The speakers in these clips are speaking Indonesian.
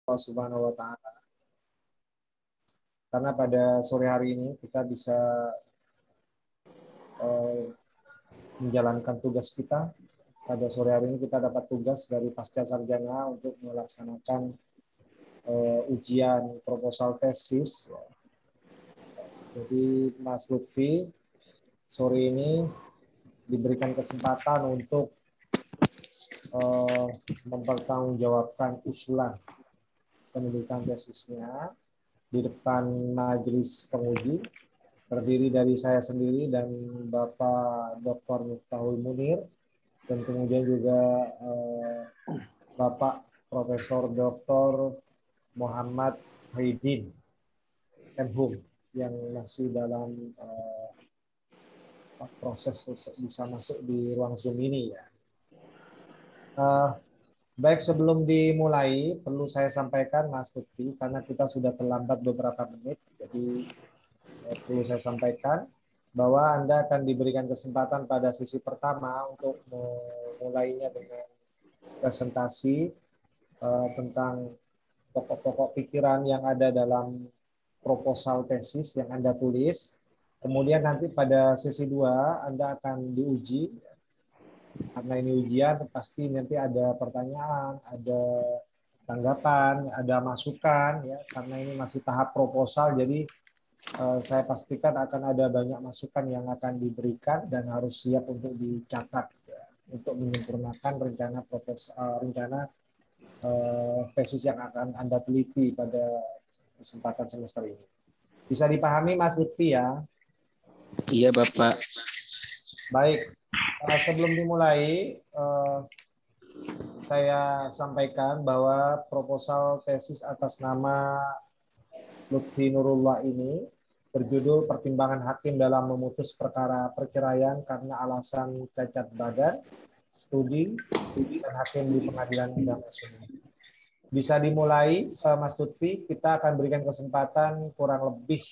Allah Subhanahu wa taala. Karena pada sore hari ini kita bisa menjalankan tugas kita. Pada sore hari ini kita dapat tugas dari Pasca Sarjana untuk melaksanakan ujian proposal tesis. Jadi Mas Lutfi sore ini diberikan kesempatan untuk mempertanggungjawabkan usulan penelitian tesisnya di depan majelis penguji, terdiri dari saya sendiri dan Bapak Dr. Miftahul Munir, dan kemudian juga Bapak Profesor Dr. Muhammad Haidin MHum yang masih dalam proses untuk bisa masuk di ruang Zoom ini ya. Baik, sebelum dimulai perlu saya sampaikan Mas Lutfi, karena kita sudah terlambat beberapa menit, jadi perlu saya sampaikan bahwa Anda akan diberikan kesempatan pada sesi pertama untuk memulainya dengan presentasi tentang pokok-pokok pikiran yang ada dalam proposal tesis yang Anda tulis. Kemudian nanti pada sesi 2 Anda akan diuji. Karena ini ujian, pasti nanti ada pertanyaan, ada tanggapan, ada masukan, ya. Karena ini masih tahap proposal, jadi saya pastikan akan ada banyak masukan yang akan diberikan dan harus siap untuk dicatat, ya, untuk menyempurnakan rencana tesis yang akan Anda teliti pada kesempatan semester ini. Bisa dipahami, Mas Lutfi, ya? Iya, Bapak. Baik, sebelum dimulai, saya sampaikan bahwa proposal tesis atas nama Lutfi Nurullah ini berjudul Pertimbangan Hakim dalam Memutus Perkara Perceraian karena alasan cacat badan, studi, dan hakim di Pengadilan Agama Sunnah. Bisa dimulai, Mas Lutfi. Kita akan berikan kesempatan kurang lebih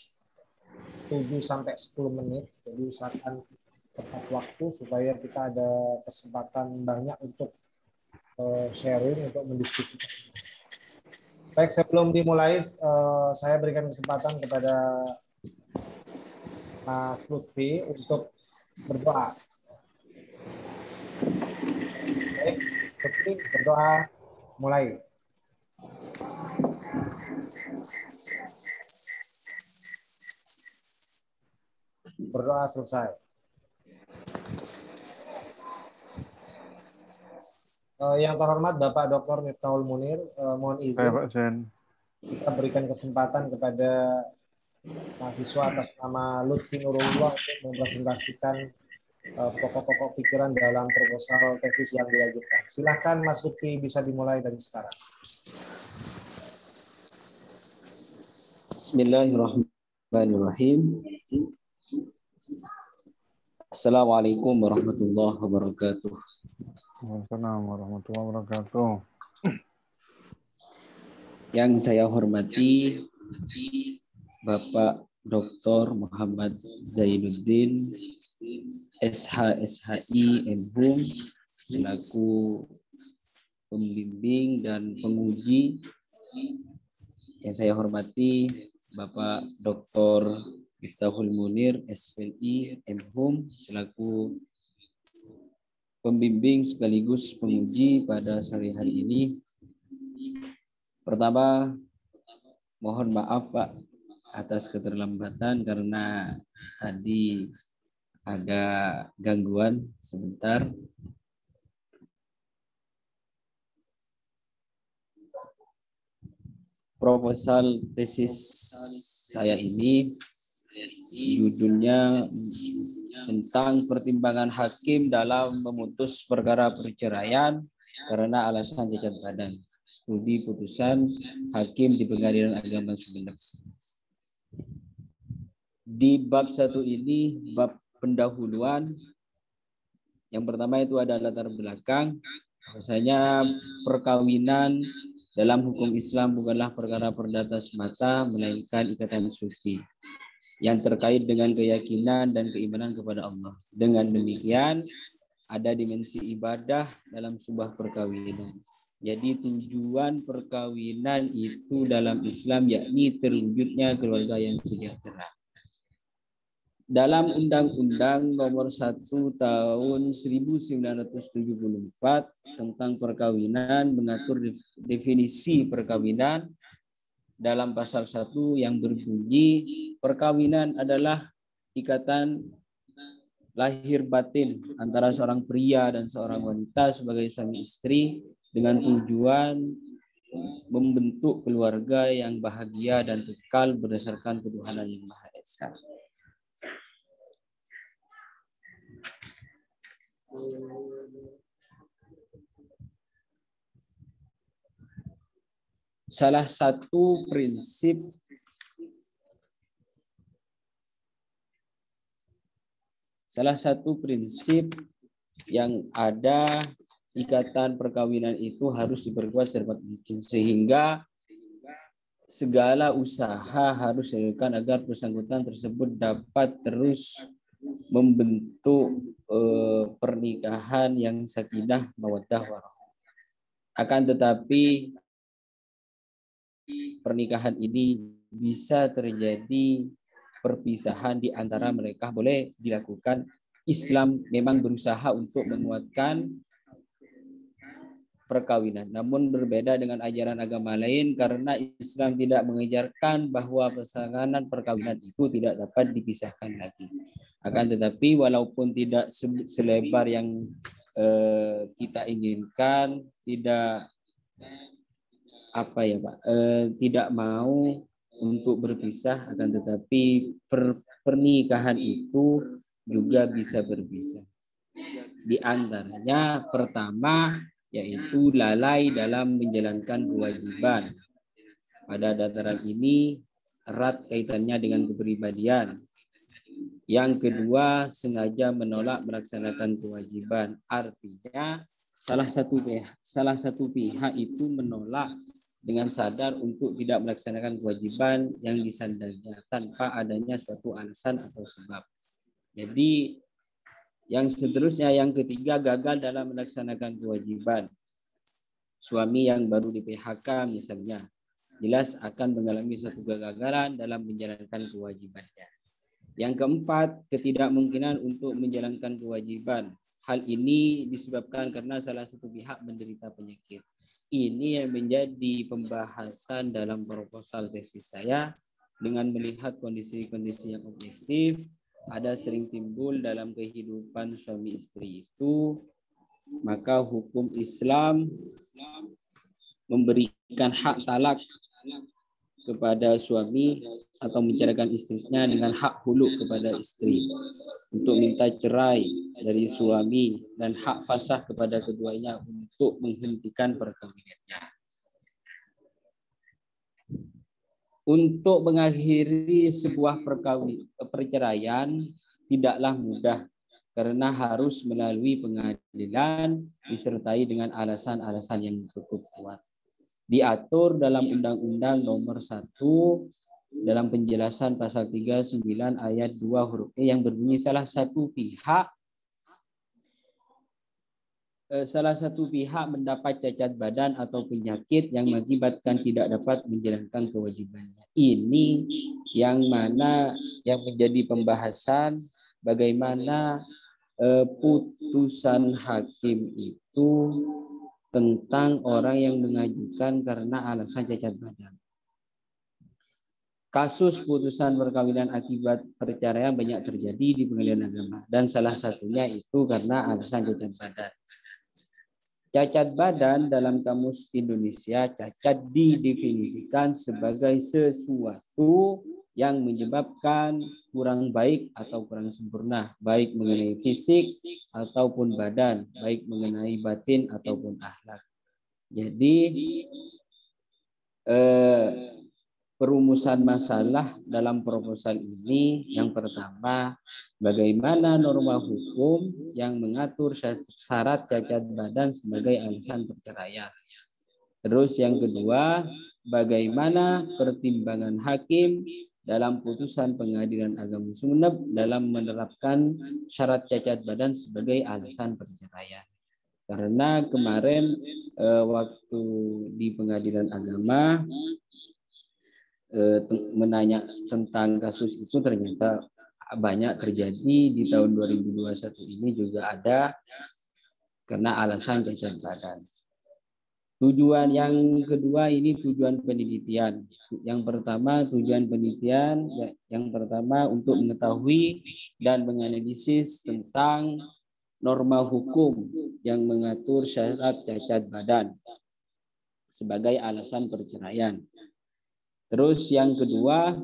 7-10 menit. Jadi usahakan tepat waktu supaya kita ada kesempatan banyak untuk sharing, untuk mendiskusikan. Baik, sebelum dimulai, saya berikan kesempatan kepada Mas Lutfi untuk berdoa. Baik, Lutfi berdoa, mulai. Berdoa selesai. Yang terhormat Bapak Dr. Miftahul Munir, mohon izin kita berikan kesempatan kepada mahasiswa atas nama Lutfi Nurullah untuk mempresentasikan pokok-pokok pikiran dalam proposal tesis yang diajukan. Silakan Mas Lutfi, bisa dimulai dari sekarang. Bismillahirrahmanirrahim. Assalamualaikum warahmatullahi wabarakatuh. Assalamualaikum warahmatullahi wabarakatuh. Yang saya hormati Bapak Dr. Muhammad Zainuddin SHSHI MHum selaku pembimbing dan penguji. Yang saya hormati Bapak Dr. Miftahul Munir SPLI MHum selaku pembimbing sekaligus penguji pada sore hari ini. Pertama, mohon maaf Pak atas keterlambatan karena tadi ada gangguan sebentar. Proposal tesis saya ini judulnya tentang pertimbangan hakim dalam memutus perkara perceraian karena alasan cacat badan. Studi putusan hakim di Pengadilan Agama Sumeneb. Di bab 1 ini, bab pendahuluan, yang pertama itu ada latar belakang, bahwasanya perkawinan dalam hukum Islam bukanlah perkara perdata semata, melainkan ikatan suci yang terkait dengan keyakinan dan keimanan kepada Allah. Dengan demikian, ada dimensi ibadah dalam sebuah perkawinan. Jadi tujuan perkawinan itu dalam Islam yakni terwujudnya keluarga yang sejahtera. Dalam Undang-Undang Nomor 1 Tahun 1974 tentang perkawinan mengatur definisi perkawinan dalam pasal 1 yang berbunyi perkawinan adalah ikatan lahir batin antara seorang pria dan seorang wanita sebagai suami istri dengan tujuan membentuk keluarga yang bahagia dan kekal berdasarkan ketuhanan yang Maha Esa. Salah satu prinsip yang ada ikatan perkawinan itu harus diperkuat sedapat mungkin sehingga segala usaha harus dilakukan agar bersangkutan tersebut dapat terus membentuk pernikahan yang sakinah mawaddah warahmah. Akan tetapi pernikahan ini bisa terjadi perpisahan di antara mereka, boleh dilakukan. Islam memang berusaha untuk menguatkan perkawinan, namun berbeda dengan ajaran agama lain karena Islam tidak mengajarkan bahwa pasangan perkawinan itu tidak dapat dipisahkan lagi. Akan tetapi walaupun tidak selebar yang kita inginkan, tidak tidak mau untuk berpisah, akan tetapi pernikahan itu juga bisa berpisah. Di antaranya pertama yaitu lalai dalam menjalankan kewajiban. Pada dataran ini erat kaitannya dengan kepribadian. Yang kedua, sengaja menolak melaksanakan kewajiban. Artinya salah satu pihak itu menolak dengan sadar untuk tidak melaksanakan kewajiban yang disandangnya tanpa adanya suatu alasan atau sebab. Jadi yang seterusnya, yang ketiga, gagal dalam melaksanakan kewajiban. Suami yang baru di PHK misalnya, jelas akan mengalami suatu kegagalan dalam menjalankan kewajibannya. Yang keempat, ketidakmungkinan untuk menjalankan kewajiban. Hal ini disebabkan karena salah satu pihak menderita penyakit. Ini yang menjadi pembahasan dalam proposal tesis saya. Dengan melihat kondisi-kondisi yang objektif, ada sering timbul dalam kehidupan suami istri itu, maka hukum Islam memberikan hak talak kepada suami atau menceraikan istrinya dengan hak hulu kepada istri untuk minta cerai dari suami dan hak fasah kepada keduanya untuk menghentikan perkawinannya. Untuk mengakhiri sebuah perceraian tidaklah mudah karena harus melalui pengadilan disertai dengan alasan-alasan yang cukup kuat. Diatur dalam Undang-Undang Nomor 1 dalam penjelasan pasal 39 ayat 2 huruf E yang berbunyi salah satu pihak mendapat cacat badan atau penyakit yang mengakibatkan tidak dapat menjalankan kewajibannya. Ini yang mana yang menjadi pembahasan bagaimana putusan hakim itu tentang orang yang mengajukan karena alasan cacat badan. Kasus putusan perkawinan akibat perceraian banyak terjadi di pengadilan agama dan salah satunya itu karena alasan cacat badan. Cacat badan dalam Kamus Indonesia, cacat didefinisikan sebagai sesuatu yang menyebabkan kurang baik atau kurang sempurna, baik mengenai fisik ataupun badan, baik mengenai batin ataupun akhlak. Jadi perumusan masalah dalam proposal ini yang pertama, bagaimana norma hukum yang mengatur syarat cacat badan sebagai alasan perceraian. Terus yang kedua, bagaimana pertimbangan hakim dalam putusan Pengadilan Agama Sumeneb dalam menerapkan syarat cacat badan sebagai alasan perceraian. Karena kemarin waktu di pengadilan agama menanya tentang kasus itu ternyata banyak terjadi di tahun 2021 ini juga ada karena alasan cacat badan. Tujuan yang kedua ini tujuan penelitian. Yang pertama tujuan penelitian yang pertama untuk mengetahui dan menganalisis tentang norma hukum yang mengatur syarat cacat badan sebagai alasan perceraian. Terus yang kedua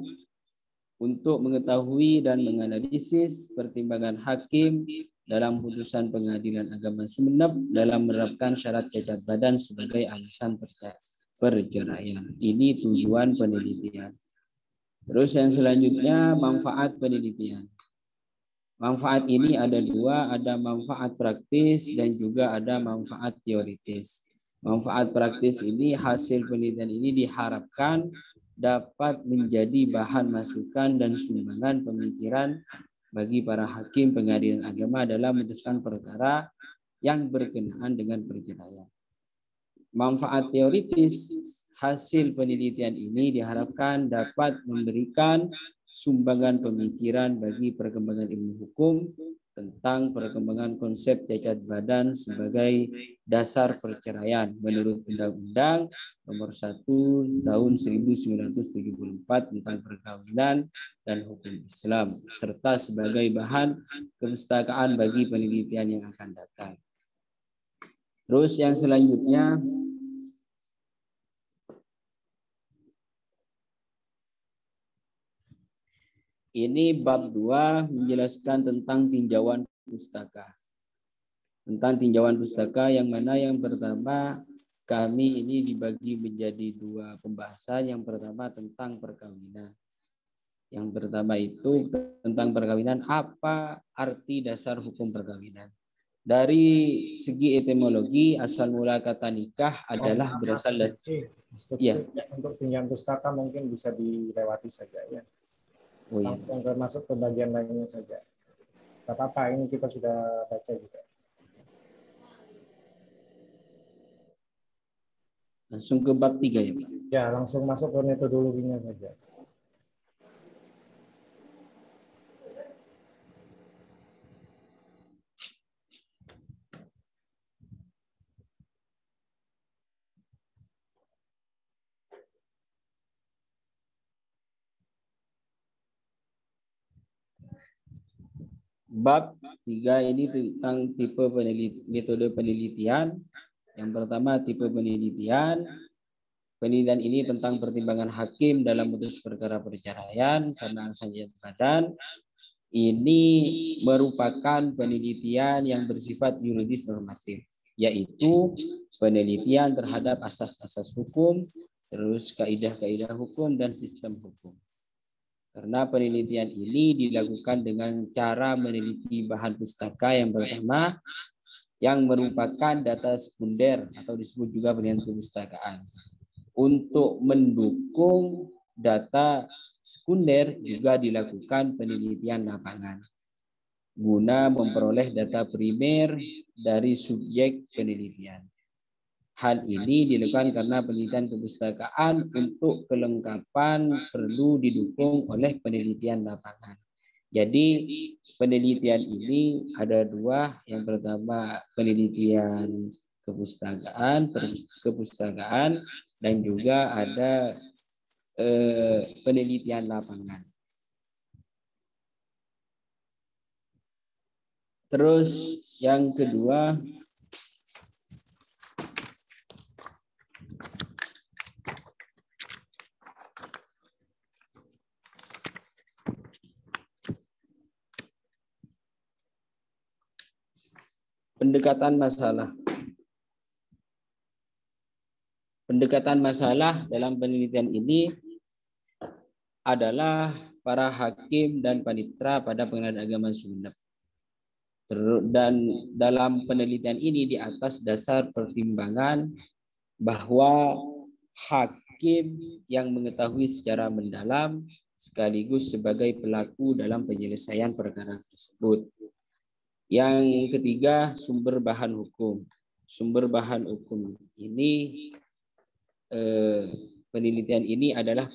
untuk mengetahui dan menganalisis pertimbangan hakim dalam putusan pengadilan agama Sumeneb dalam menerapkan syarat cacat badan sebagai alasan perceraian. Ini tujuan penelitian. Terus yang selanjutnya manfaat penelitian. Manfaat ini ada dua, ada manfaat praktis dan juga ada manfaat teoritis. Manfaat praktis ini hasil penelitian ini diharapkan dapat menjadi bahan masukan dan sumbangan pemikiran bagi para hakim pengadilan agama dalam memutuskan perkara yang berkenaan dengan perceraian. Manfaat teoritis hasil penelitian ini diharapkan dapat memberikan sumbangan pemikiran bagi perkembangan ilmu hukum tentang perkembangan konsep cacat badan sebagai dasar perceraian menurut Undang-Undang Nomor 1 Tahun 1974 tentang perkawinan dan hukum Islam serta sebagai bahan kepustakaan bagi penelitian yang akan datang. Terus yang selanjutnya ini bab 2 menjelaskan tentang tinjauan pustaka. Tentang tinjauan pustaka yang mana yang pertama kami ini dibagi menjadi dua pembahasan. Yang pertama tentang perkawinan. Yang pertama itu tentang perkawinan, apa arti dasar hukum perkawinan. Dari segi etimologi asal mula kata nikah adalah berasal dari untuk tinjauan pustaka mungkin bisa dilewati saja ya. Langsung masuk ke bagian lainnya saja. Tidak apa-apa, ini kita sudah baca juga. Langsung ke bab 3 ya Pak? Ya, langsung masuk ke metodologinya saja. Bab 3 ini tentang tipe metode penelitian. Yang pertama tipe penelitian. Penelitian ini tentang pertimbangan hakim dalam memutus perkara perceraian karena alasan cacat badan. Ini merupakan penelitian yang bersifat yuridis normatif, yaitu penelitian terhadap asas-asas hukum, terus kaidah-kaidah hukum dan sistem hukum. Karena penelitian ini dilakukan dengan cara meneliti bahan pustaka yang pertama, yang merupakan data sekunder atau disebut juga penelitian kepustakaan. Untuk mendukung data sekunder juga dilakukan penelitian lapangan guna memperoleh data primer dari subjek penelitian. Hal ini dilakukan karena penelitian kepustakaan untuk kelengkapan perlu didukung oleh penelitian lapangan. Jadi penelitian ini ada dua. Yang pertama penelitian kepustakaan dan juga ada penelitian lapangan. Terus yang kedua pendekatan masalah. Pendekatan masalah dalam penelitian ini adalah para hakim dan panitera pada Pengadilan Agama Sumeneb. Dan dalam penelitian ini di atas dasar pertimbangan bahwa hakim yang mengetahui secara mendalam sekaligus sebagai pelaku dalam penyelesaian perkara tersebut. Yang ketiga, sumber bahan hukum. sumber bahan hukum ini, penelitian ini adalah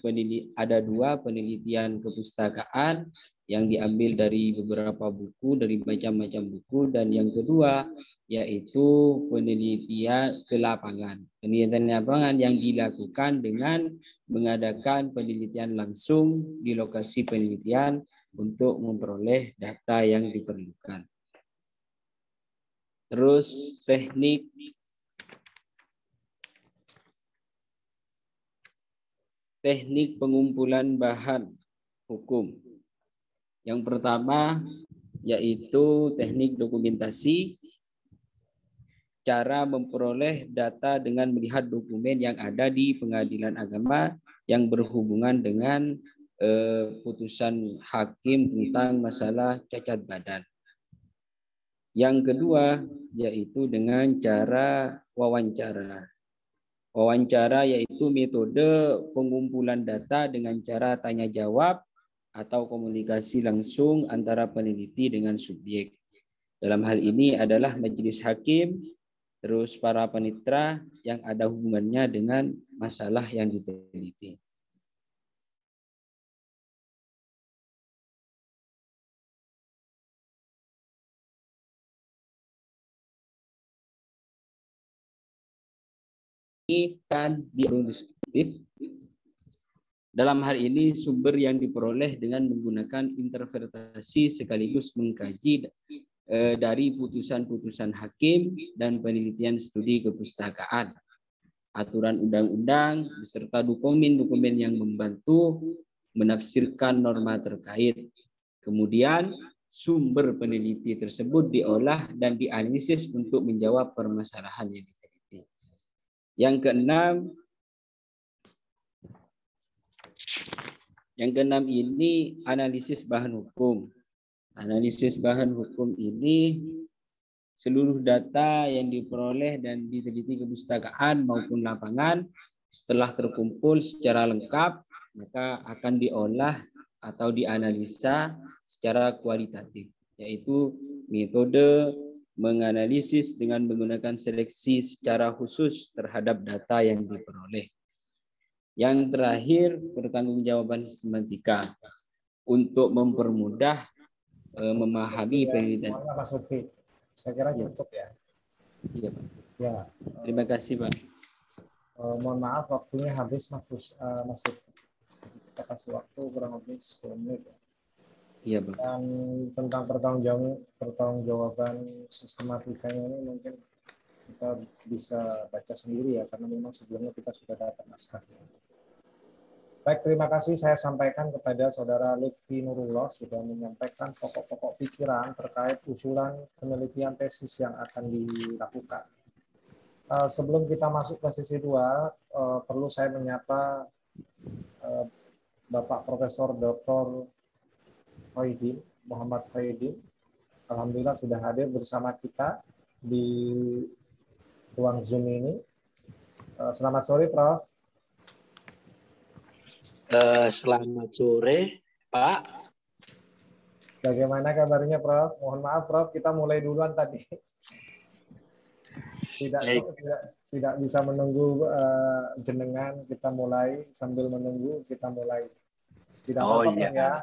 ada 2 penelitian kepustakaan yang diambil dari beberapa buku, dari macam-macam buku, dan yang kedua yaitu penelitian ke lapangan. Penelitian lapangan yang dilakukan dengan mengadakan penelitian langsung di lokasi penelitian untuk memperoleh data yang diperlukan. Terus teknik pengumpulan bahan hukum. Yang pertama yaitu teknik dokumentasi, cara memperoleh data dengan melihat dokumen yang ada di pengadilan agama yang berhubungan dengan putusan hakim tentang masalah cacat badan. Yang kedua yaitu dengan cara wawancara. Wawancara yaitu metode pengumpulan data dengan cara tanya jawab atau komunikasi langsung antara peneliti dengan subjek. Dalam hal ini adalah majelis hakim, terus para panitera yang ada hubungannya dengan masalah yang diteliti. Ini kan deskriptif. Dalam hal ini sumber yang diperoleh dengan menggunakan interpretasi sekaligus mengkaji dari putusan-putusan hakim dan penelitian studi kepustakaan, aturan undang-undang beserta dokumen-dokumen yang membantu menafsirkan norma terkait. Kemudian sumber peneliti tersebut diolah dan dianalisis untuk menjawab permasalahan yang diteliti. Yang keenam ini analisis bahan hukum. Analisis bahan hukum ini seluruh data yang diperoleh dan diteliti kepustakaan maupun lapangan setelah terkumpul secara lengkap maka akan diolah atau dianalisa secara kualitatif, yaitu metode menganalisis dengan menggunakan seleksi secara khusus terhadap data yang diperoleh. Yang terakhir, pertanggungjawaban sistematika untuk mempermudah memahami penelitian. Mas Lutfi, saya kira cukup ya. Iya, Pak. Ya. Terima kasih, Pak. Mohon maaf waktunya habis, Mas Lutfi. Kita kasih waktu kurang lebih 10 menit. Ya. Iya, Pak. Dan tentang pertanggungjawaban sistematikanya ini mungkin kita bisa baca sendiri ya, karena memang sebelumnya kita sudah dapat naskahnya. Baik, terima kasih saya sampaikan kepada Saudara Lutfi Nurullah sudah menyampaikan pokok-pokok pikiran terkait usulan penelitian tesis yang akan dilakukan. Sebelum kita masuk ke sesi 2, perlu saya menyapa Bapak Profesor Dr. Faidin, Muhammad Faidin. Alhamdulillah sudah hadir bersama kita di ruang Zoom ini. Selamat sore, Prof. Selamat sore, Pak. Bagaimana kabarnya, Prof? Mohon maaf, Prof, kita mulai duluan tadi. Tidak bisa menunggu jenengan, kita mulai sambil menunggu kita mulai. Tidak apa-apa, iya. ya?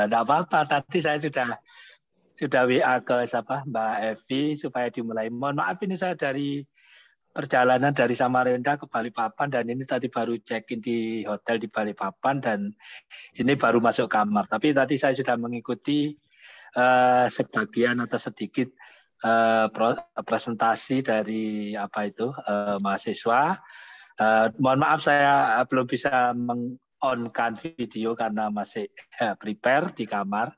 Tidak apa-apa. Tadi saya sudah WA ke Mbak Evi supaya dimulai. Mohon maaf ini saya dari perjalanan dari Samarinda ke Balikpapan dan ini tadi baru check-in di hotel di Balikpapan dan ini baru masuk kamar. Tapi tadi saya sudah mengikuti sebagian atau sedikit presentasi dari mahasiswa. Mohon maaf saya belum bisa on-kan video karena masih prepare di kamar.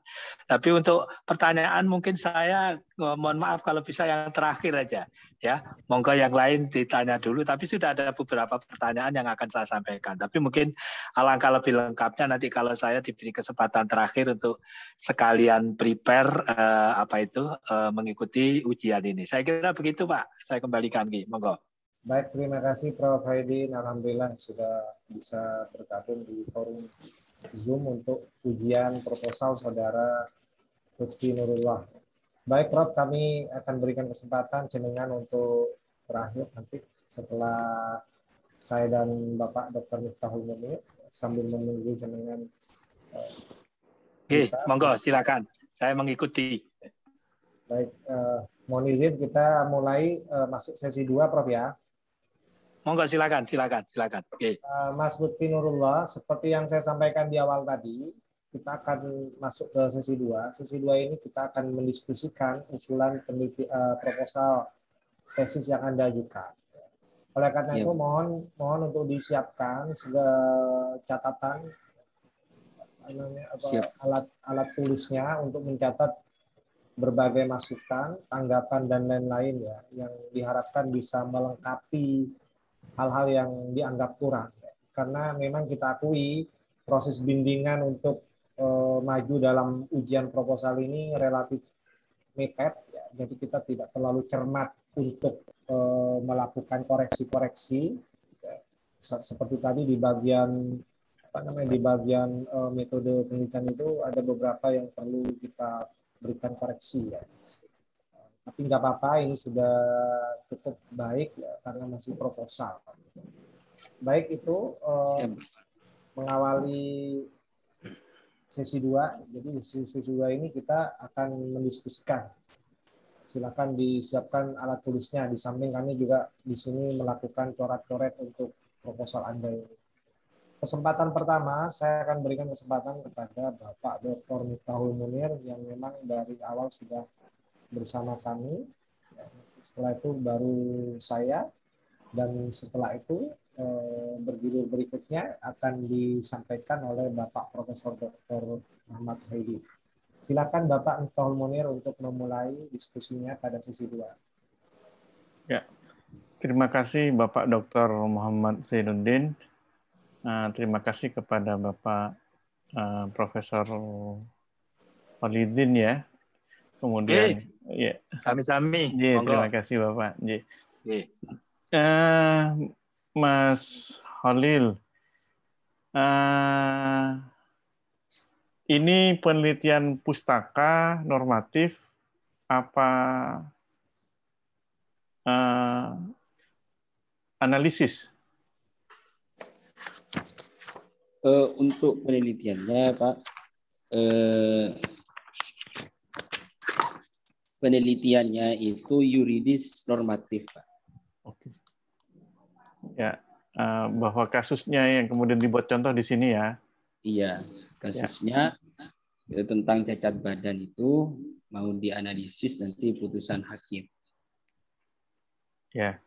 Tapi untuk pertanyaan mungkin saya mohon maaf kalau bisa yang terakhir aja ya. Monggo yang lain ditanya dulu, tapi sudah ada beberapa pertanyaan yang akan saya sampaikan. Tapi mungkin alangkah lebih lengkapnya nanti kalau saya diberi kesempatan terakhir untuk sekalian prepare mengikuti ujian ini. Saya kira begitu, Pak. Saya kembalikan Ki. Monggo. Baik, terima kasih Prof. Haidin. Alhamdulillah sudah bisa bergabung di forum Zoom untuk ujian proposal Saudara Lutfi Nurullah. Baik, Prof, kami akan berikan kesempatan jenengan untuk terakhir nanti setelah saya dan Bapak Dr. Miftahul Munir sambil menunggu jenengan. Oke, monggo silakan. Saya mengikuti. Baik, mohon izin kita mulai masuk sesi 2, Prof ya. Monggo silakan. Oke. Mas Lutfi Nurullah, seperti yang saya sampaikan di awal tadi, kita akan masuk ke sesi 2. Sesi 2 ini kita akan mendiskusikan usulan proposal tesis yang Anda ajukan. Oleh karena itu mohon untuk disiapkan segala catatan alat tulisnya untuk mencatat berbagai masukan, tanggapan dan lain-lain ya yang diharapkan bisa melengkapi hal-hal yang dianggap kurang. Karena memang kita akui proses bimbingan untuk maju dalam ujian proposal ini relatif mepet ya. Jadi kita tidak terlalu cermat untuk melakukan koreksi-koreksi ya. Seperti tadi di bagian metode penelitian itu ada beberapa yang perlu kita berikan koreksi ya. Tapi nggak apa-apa, ini sudah cukup baik ya, karena masih proposal. Baik, itu mengawali sesi 2. Jadi di sesi 2 ini kita akan mendiskusikan. Silakan disiapkan alat tulisnya. Di samping kami juga di sini melakukan coret-coret untuk proposal Anda ini. Kesempatan pertama, saya akan berikan kesempatan kepada Bapak Dr. Miftahul Munir yang memang dari awal sudah bersama kami. Setelah itu baru saya, dan setelah itu bergilir berikutnya akan disampaikan oleh Bapak Profesor Dr. Muhammad Haidi. Silakan Bapak Miftahul Munir untuk memulai diskusinya pada sesi 2. Ya, terima kasih Bapak Dr. Muhammad Zainuddin. Terima kasih kepada Bapak Profesor Walidin ya. Kemudian ya. Sami-sami. Terima kasih Bapak. Oke. Mas Holil, ini penelitian pustaka normatif apa analisis? Untuk penelitiannya, Pak, penelitiannya itu yuridis normatif, Pak. Oke. Ya, bahwa kasusnya yang kemudian dibuat contoh di sini ya. Iya, kasusnya tentang cacat badan itu mau dianalisis nanti putusan hakim. Ya.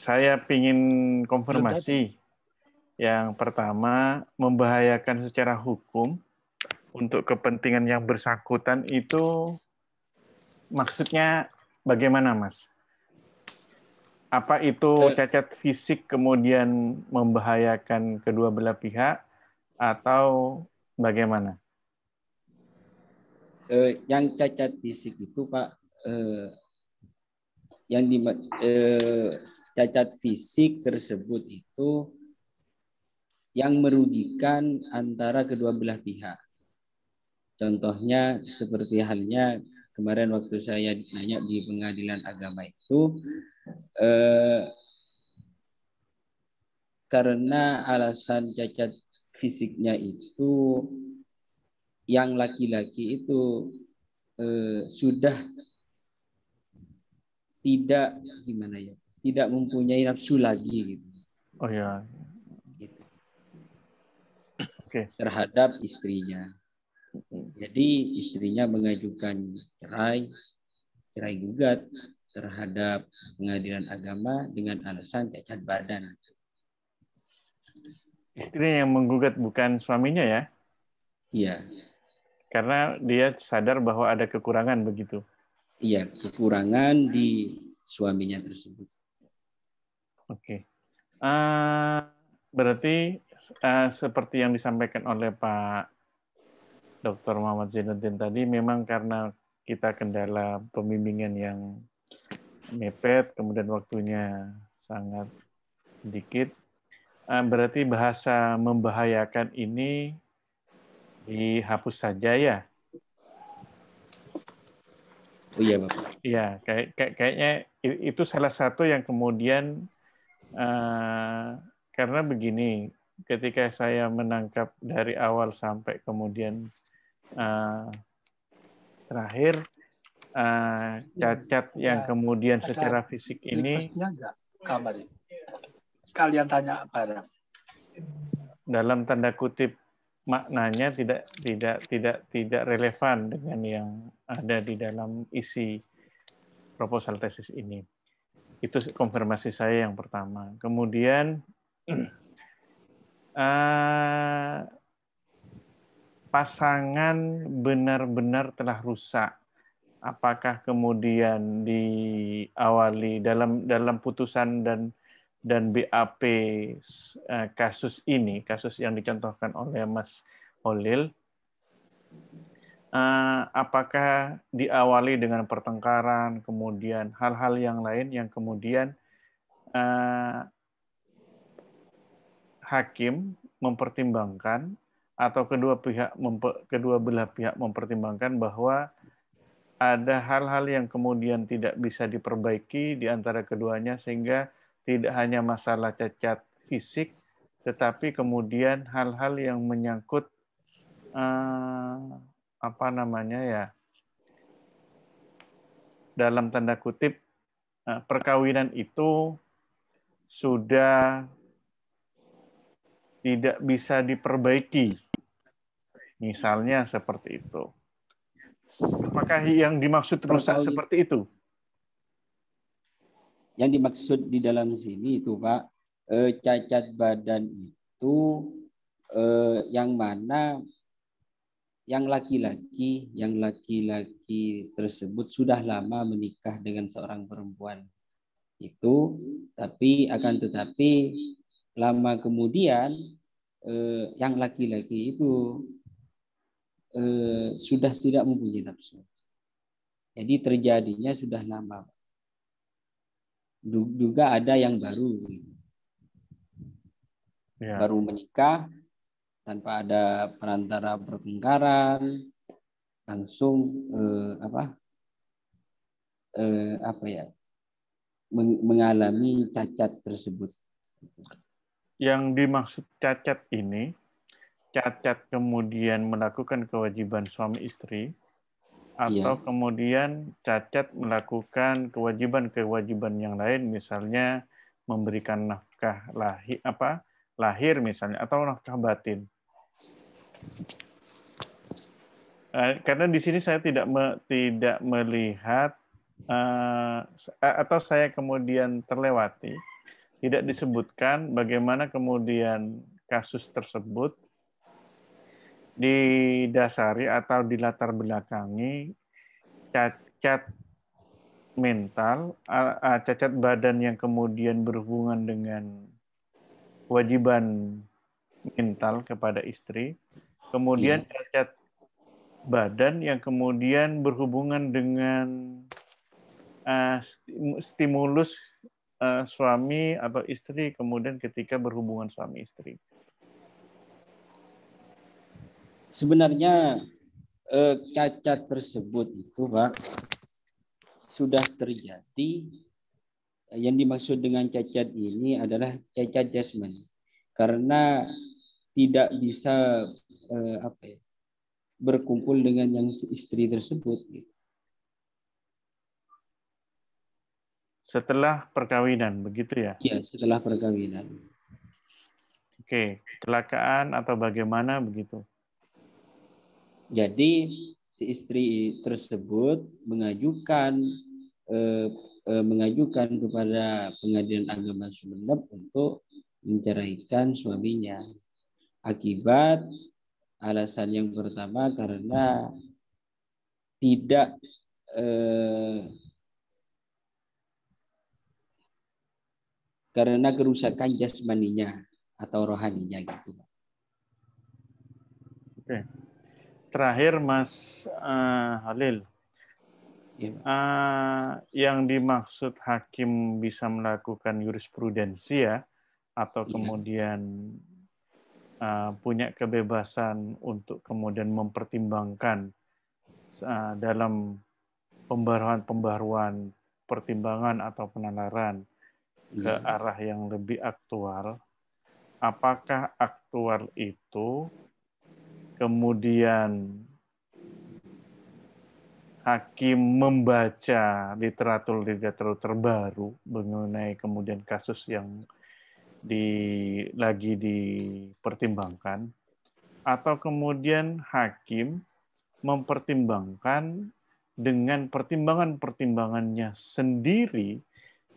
Saya ingin konfirmasi. Yang pertama, membahayakan secara hukum untuk kepentingan yang bersangkutan itu maksudnya bagaimana, Mas? Apa itu cacat fisik kemudian membahayakan kedua belah pihak atau bagaimana? Yang cacat fisik itu, Pak, cacat fisik tersebut itu yang merugikan antara kedua belah pihak. Contohnya seperti halnya kemarin waktu saya nanya di pengadilan agama itu, karena alasan cacat fisiknya itu yang laki-laki itu sudah tidak tidak mempunyai nafsu lagi gitu. Oh ya. Gitu. Oke. Terhadap istrinya. Jadi istrinya mengajukan cerai gugat terhadap pengadilan agama dengan alasan cacat badan. Istrinya yang menggugat bukan suaminya ya? Iya. Karena dia sadar bahwa ada kekurangan begitu. Iya, kekurangan di suaminya tersebut. Oke. Berarti seperti yang disampaikan oleh Pak Dr. Muhammad Zainuddin tadi, memang karena kita kendala pembimbingan yang mepet, kemudian waktunya sangat sedikit, berarti bahasa membahayakan ini dihapus saja ya? Oh iya, Bapak. Ya, kayaknya itu salah satu yang kemudian karena begini, ketika saya menangkap dari awal sampai kemudian terakhir, cacat yang kemudian secara fisik ini enggak kamar ini. Sekalian tanya bareng. dalam tanda kutip maknanya tidak relevan dengan yang ada di dalam isi proposal tesis ini. Itu konfirmasi saya yang pertama. Kemudian pasangan benar-benar telah rusak. Apakah kemudian diawali dalam putusan dan BAP kasus ini, kasus yang dicontohkan oleh Mas Holil, apakah diawali dengan pertengkaran, kemudian hal-hal yang lain yang kemudian hakim mempertimbangkan atau kedua belah pihak mempertimbangkan bahwa ada hal-hal yang kemudian tidak bisa diperbaiki di antara keduanya sehingga tidak hanya masalah cacat fisik, tetapi kemudian hal-hal yang menyangkut dalam tanda kutip perkawinan itu sudah tidak bisa diperbaiki, misalnya seperti itu. Apakah yang dimaksud rusak seperti itu? Yang dimaksud di dalam sini itu Pak, cacat badan itu yang mana yang laki-laki tersebut sudah lama menikah dengan seorang perempuan itu, tapi lama kemudian yang laki-laki itu sudah tidak mempunyai nafsu. Jadi terjadinya sudah lama. Juga ada yang baru, baru menikah tanpa ada perantara pertengkaran, langsung mengalami cacat tersebut. Yang dimaksud cacat ini, cacat kemudian melakukan kewajiban suami istri, atau kemudian cacat melakukan kewajiban yang lain, misalnya memberikan nafkah lahir misalnya, atau nafkah batin. Karena di sini saya tidak melihat atau saya kemudian terlewati, tidak disebutkan bagaimana kemudian kasus tersebut didasari atau dilatar belakangi cacat mental, cacat badan yang kemudian berhubungan dengan kewajiban mental kepada istri, kemudian cacat badan yang kemudian berhubungan dengan stimulus suami atau istri kemudian ketika berhubungan suami istri. Sebenarnya cacat tersebut itu Pak sudah terjadi. Yang dimaksud dengan cacat ini adalah cacat jasmani, karena tidak bisa berkumpul dengan yang istri tersebut. Setelah perkawinan, begitu ya? Iya, setelah perkawinan. Oke, kecelakaan atau bagaimana begitu? Jadi si istri tersebut mengajukan kepada Pengadilan Agama Sumeneb untuk menceraikan suaminya. Akibat alasan yang pertama karena tidak karena kerusakan jasmaninya atau rohaninya gitu. Oke. Terakhir Mas Holil, yang dimaksud hakim bisa melakukan jurisprudensi ya, atau kemudian punya kebebasan untuk kemudian mempertimbangkan dalam pembaruan pertimbangan atau penalaran ke Iya. arah yang lebih aktual, apakah aktual itu kemudian hakim membaca literatur terbaru mengenai kemudian kasus yang lagi dipertimbangkan, atau kemudian hakim mempertimbangkan dengan pertimbangan-pertimbangannya sendiri,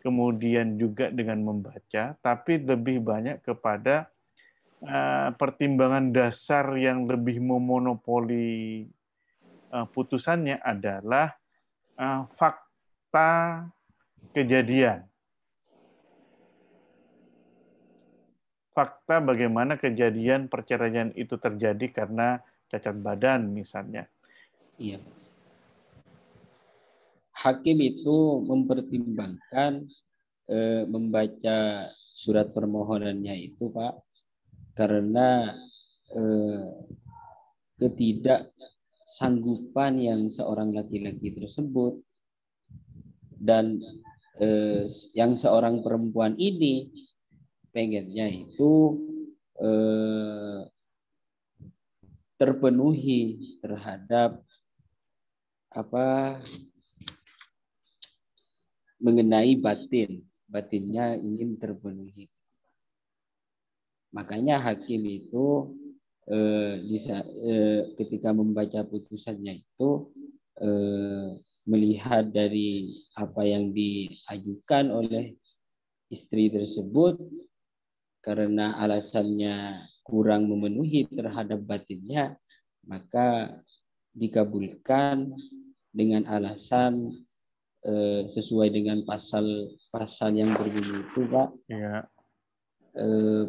kemudian juga dengan membaca, tapi lebih banyak kepada pertimbangan dasar yang lebih memonopoli putusannya adalah fakta kejadian. Fakta bagaimana kejadian perceraian itu terjadi karena cacat badan misalnya. Iya. Hakim itu mempertimbangkan membaca surat permohonannya itu, Pak, karena ketidaksanggupan yang seorang laki-laki tersebut dan yang seorang perempuan ini pengennya itu terpenuhi terhadap mengenai batinnya ingin terpenuhi. Makanya hakim itu ketika membaca putusannya itu melihat dari apa yang diajukan oleh istri tersebut, karena alasannya kurang memenuhi terhadap batinnya, maka dikabulkan dengan alasan sesuai dengan pasal yang berbunyi itu, Pak. Ya.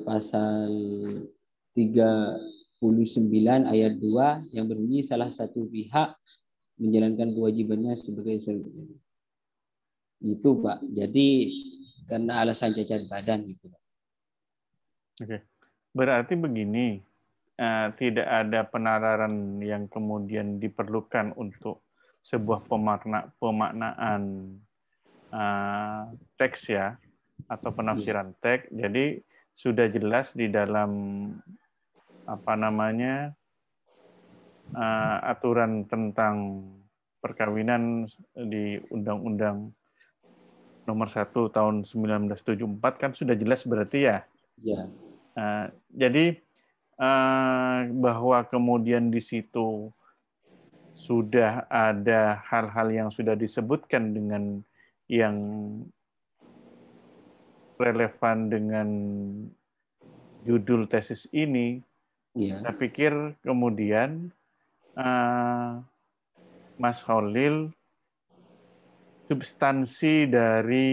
Pasal 39 ayat 2 yang berbunyi salah satu pihak menjalankan kewajibannya sebagai suami. Itu, Pak. Jadi karena alasan cacat badan gitu, Pak. Oke. Berarti begini, tidak ada penalaran yang kemudian diperlukan untuk sebuah pemaknaan teks ya, atau penafsiran teks. Jadi sudah jelas di dalam aturan tentang perkawinan di Undang-Undang Nomor 1 Tahun 1974 kan sudah jelas berarti ya. Ya. Jadi bahwa kemudian di situ sudah ada hal-hal yang sudah disebutkan dengan yang relevan dengan judul tesis ini, Ya. saya pikir kemudian Mas Khalil, substansi dari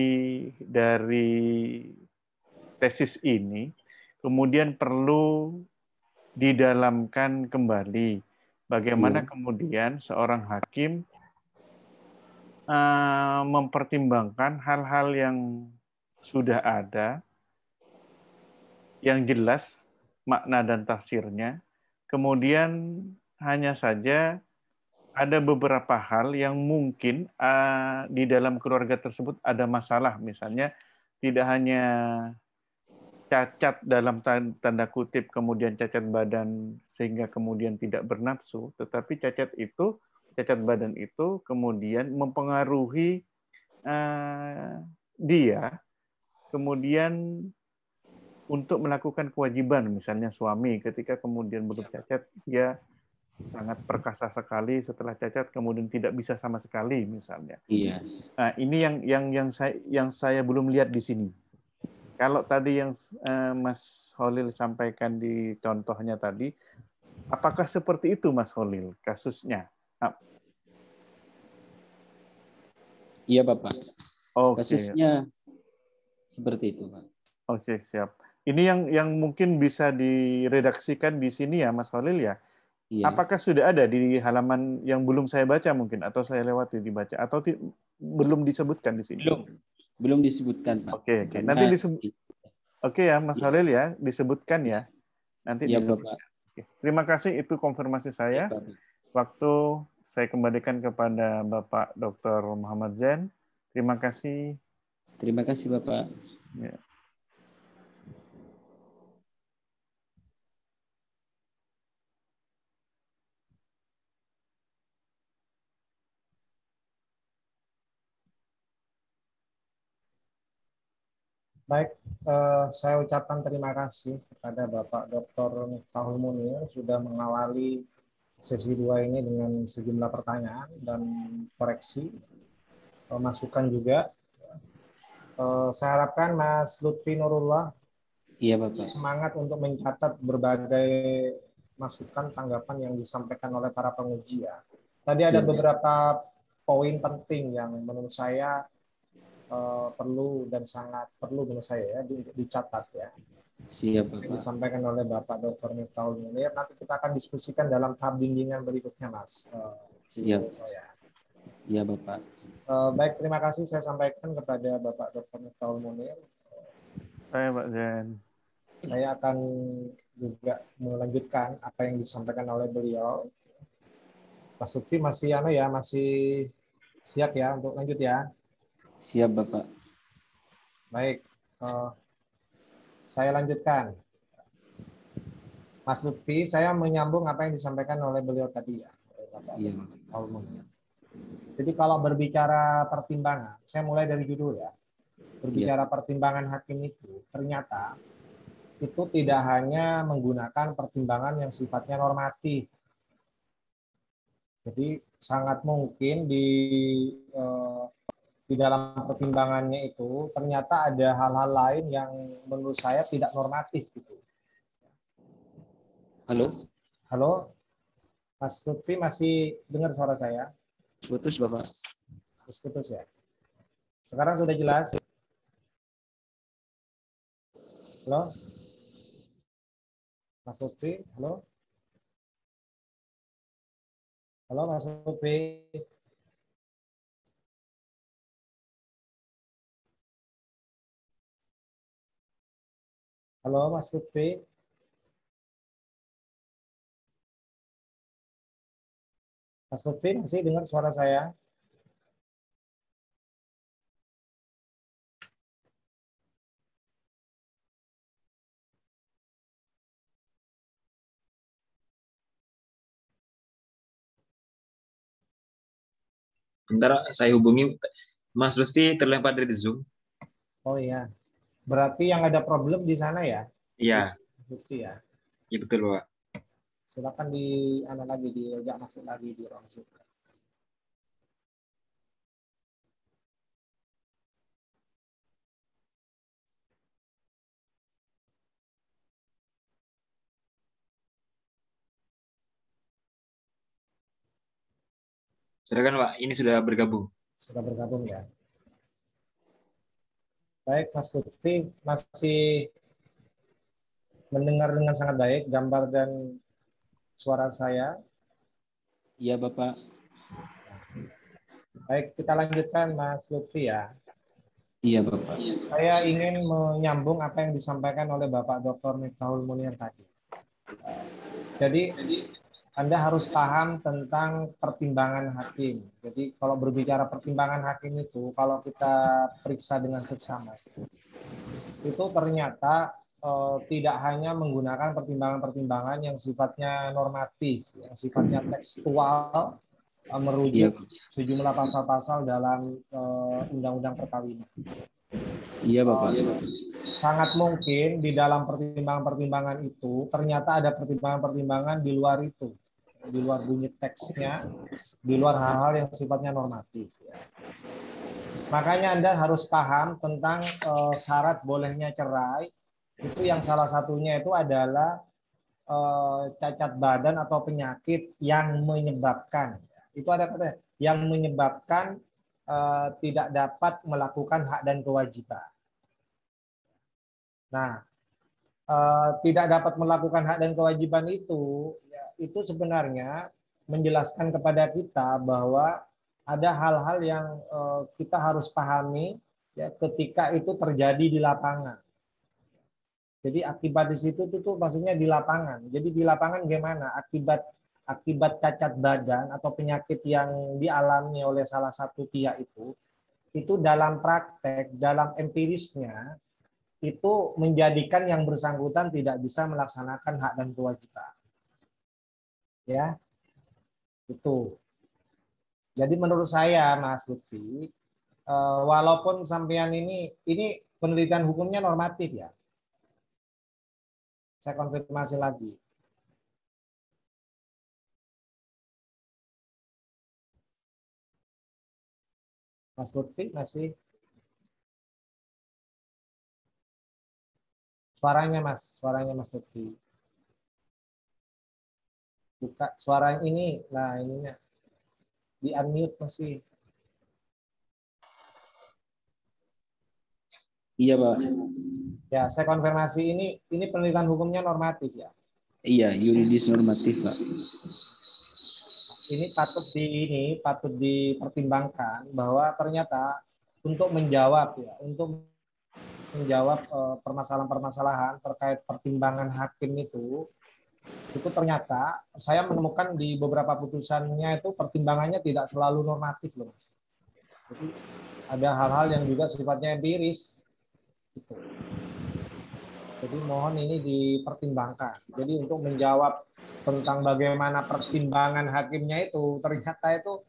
tesis ini kemudian perlu didalamkan kembali. Bagaimana kemudian seorang hakim mempertimbangkan hal-hal yang sudah ada, yang jelas makna dan tafsirnya, kemudian hanya saja ada beberapa hal yang mungkin di dalam keluarga tersebut ada masalah, misalnya tidak hanya cacat dalam tanda kutip kemudian cacat badan sehingga kemudian tidak bernafsu, tetapi cacat badan itu kemudian mempengaruhi dia kemudian untuk melakukan kewajiban, misalnya suami ketika kemudian belum cacat dia sangat perkasa sekali, setelah cacat kemudian tidak bisa sama sekali misalnya. Iya. Nah, ini yang saya belum lihat di sini. Kalau tadi yang Mas Khalil sampaikan di contohnya tadi, apakah seperti itu Mas Khalil kasusnya? Iya, Bapak. Oke. Kasusnya seperti itu, Pak. Oke, siap. Ini yang mungkin bisa diredaksikan di sini ya Mas Khalil ya. Iya. Apakah sudah ada di halaman yang belum saya baca mungkin, atau saya lewati dibaca, atau belum disebutkan di sini? Belum disebutkan, Pak. Oke. Nanti Oke ya Mas Khalil ya, disebutkan ya. Nanti ya, disebutkan. Bapak. Oke. Terima kasih, itu konfirmasi saya. Ya, Bapak. waktu saya kembalikan kepada Bapak Dr. Muhammad Zain. Terima kasih. Terima kasih Bapak. Ya. Baik, saya ucapkan terima kasih kepada Bapak Dr. Miftahul Munir sudah mengawali sesi 2 ini dengan sejumlah pertanyaan dan koreksi, masukan juga. Saya harapkan Mas Lutfi Nurullah Iya Bapak. semangat untuk mencatat berbagai masukan, tanggapan yang disampaikan oleh para penguji ya. Tadi ada Siap. beberapa poin penting yang menurut saya perlu dan sangat perlu menurut saya ya dicatat ya. Siap Yang Bapak. disampaikan oleh Bapak Dr. Miftahul Munir. Nanti kita akan diskusikan dalam tahap bimbingan berikutnya, Mas. Siap. Saya. Iya Bapak. Baik, terima kasih saya sampaikan kepada Bapak Dr. Miftahul Munir. Saya Pak Zain. Saya akan juga melanjutkan apa yang disampaikan oleh beliau. Mas Lutfi masih masih siap ya untuk lanjut ya. Siap Bapak. Baik, saya lanjutkan. Mas Lutfi, saya menyambung apa yang disampaikan oleh beliau tadi ya. Iya. Jadi kalau berbicara pertimbangan, saya mulai dari judul ya. Berbicara pertimbangan hakim itu, ternyata itu tidak hanya menggunakan pertimbangan yang sifatnya normatif. Jadi sangat mungkin di dalam pertimbangannya itu ternyata ada hal-hal lain yang menurut saya tidak normatif gitu. Halo? Halo, Mas Lutfi masih dengar suara saya? Putus Bapak. Putus ya. Sekarang sudah jelas? Halo? Mas Lutfi, halo? Halo Mas Lutfi? Halo Mas Lutfi? Mas Lutfi masih dengar suara saya? Bentar, saya hubungi Mas Lutfi, terlempar dari Zoom. Oh iya. Berarti yang ada problem di sana ya? Iya. Lutfi ya. Iya betul, Pak. Silakan diajak masuk lagi di ruang Zoom. Silakan Pak, ini sudah bergabung. Sudah bergabung ya. Baik, Mas Lutfi masih mendengar dengan sangat baik gambar dan suara saya. Iya Bapak. Baik, kita lanjutkan Mas Lutfi ya. Iya Bapak. Saya ingin menyambung apa yang disampaikan oleh Bapak Dr. Miftahul Munir tadi. Jadi Anda harus paham tentang pertimbangan hakim. Jadi kalau berbicara pertimbangan hakim itu, kalau kita periksa dengan seksama, itu ternyata tidak hanya menggunakan pertimbangan-pertimbangan yang sifatnya normatif, yang sifatnya tekstual, merujuk sejumlah pasal-pasal dalam undang-undang perkawinan. Iya Bapak. Sangat mungkin di dalam pertimbangan-pertimbangan itu ternyata ada pertimbangan-pertimbangan di luar itu, di luar bunyi teksnya, di luar hal-hal yang sifatnya normatif. Makanya Anda harus paham tentang syarat bolehnya cerai. Itu yang salah satunya itu adalah cacat badan atau penyakit yang menyebabkan. Itu ada katanya, yang menyebabkan tidak dapat melakukan hak dan kewajiban. Nah, tidak dapat melakukan hak dan kewajiban itu, ya, itu sebenarnya menjelaskan kepada kita bahwa ada hal-hal yang kita harus pahami ya, ketika itu terjadi di lapangan. Jadi akibat di situ itu maksudnya di lapangan. Jadi di lapangan gimana? Akibat akibat cacat badan atau penyakit yang dialami oleh salah satu pihak itu dalam praktek, dalam empirisnya, itu menjadikan yang bersangkutan tidak bisa melaksanakan hak dan kewajiban. Ya, itu. Jadi menurut saya, Mas Lutfi, walaupun sampean ini penelitian hukumnya normatif ya. Saya konfirmasi lagi. Mas Lutfi masih? Suaranya Mas Lutfi. Buka suara ini, nah ininya di unmute masih. Iya, Pak. Ya, saya konfirmasi ini penelitian hukumnya normatif ya. Iya, yuridis normatif, Pak. Ini patut dipertimbangkan bahwa ternyata untuk menjawab permasalahan-permasalahan terkait pertimbangan hakim itu ternyata saya menemukan di beberapa putusannya itu pertimbangannya tidak selalu normatif loh, Mas. Jadi ada hal-hal yang juga sifatnya empiris. Gitu. Jadi mohon ini dipertimbangkan. Jadi untuk menjawab tentang bagaimana pertimbangan hakimnya itu ternyata itu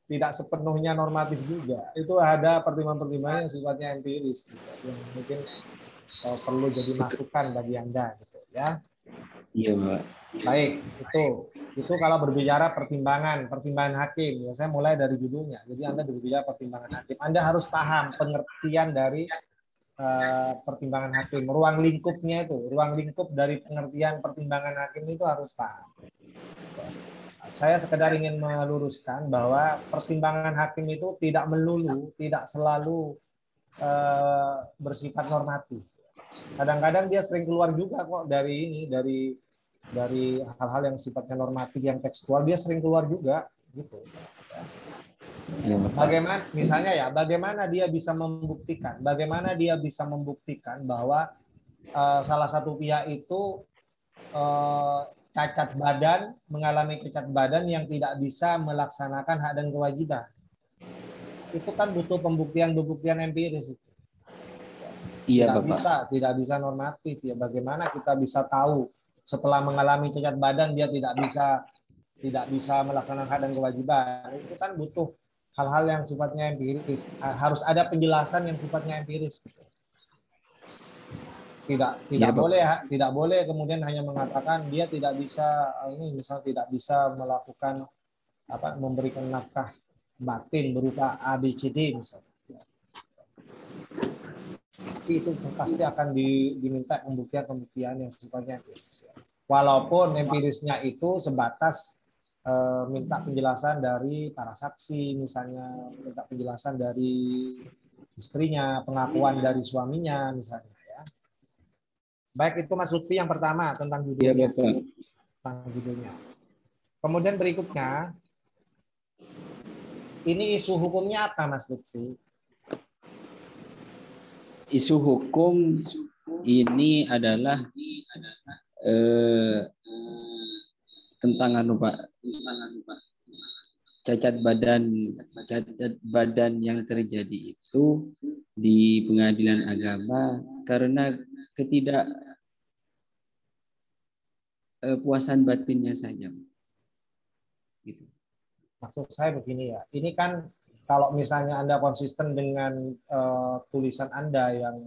tidak sepenuhnya normatif juga. Itu ada pertimbangan-pertimbangan yang sifatnya empiris gitu, yang mungkin perlu jadi masukan bagi Anda gitu ya. Iya, Pak. Baik, itu kalau berbicara pertimbangan hakim. Ya, saya mulai dari judulnya. Jadi Anda berbicara pertimbangan hakim. Anda harus paham pengertian dari pertimbangan hakim, ruang lingkup dari pengertian pertimbangan hakim itu harus paham. Saya sekedar ingin meluruskan bahwa pertimbangan hakim itu tidak selalu bersifat normatif. Kadang-kadang dia sering keluar juga kok dari hal-hal yang sifatnya normatif, yang tekstual, dia sering keluar juga gitu. Bagaimana dia bisa membuktikan bahwa salah satu pihak itu mengalami cacat badan yang tidak bisa melaksanakan hak dan kewajiban. Itu kan butuh pembuktian empiris itu. Iya, Tidak bisa normatif ya. Bagaimana kita bisa tahu setelah mengalami cacat badan dia tidak bisa melaksanakan hak dan kewajiban? Itu kan butuh hal-hal yang sifatnya empiris. Harus ada penjelasan yang sifatnya empiris. Tidak boleh kemudian hanya mengatakan dia tidak bisa melakukan memberikan nafkah batin berupa ABCD misalnya. Tapi itu pasti akan diminta pembuktian yang sifatnya empiris. Walaupun empirisnya itu sebatas minta penjelasan dari para saksi, misalnya minta penjelasan dari istrinya, pengakuan dari suaminya, misalnya ya. Baik, itu Mas Lutfi yang pertama tentang judulnya. Ya, tentang judulnya. Kemudian berikutnya, ini isu hukumnya apa, Mas Lutfi? Isu hukum ini adalah tentang cacat badan yang terjadi itu di pengadilan agama karena ketidakpuasan batinnya saja. Gitu. Maksud saya begini ya, ini kan kalau misalnya Anda konsisten dengan tulisan Anda yang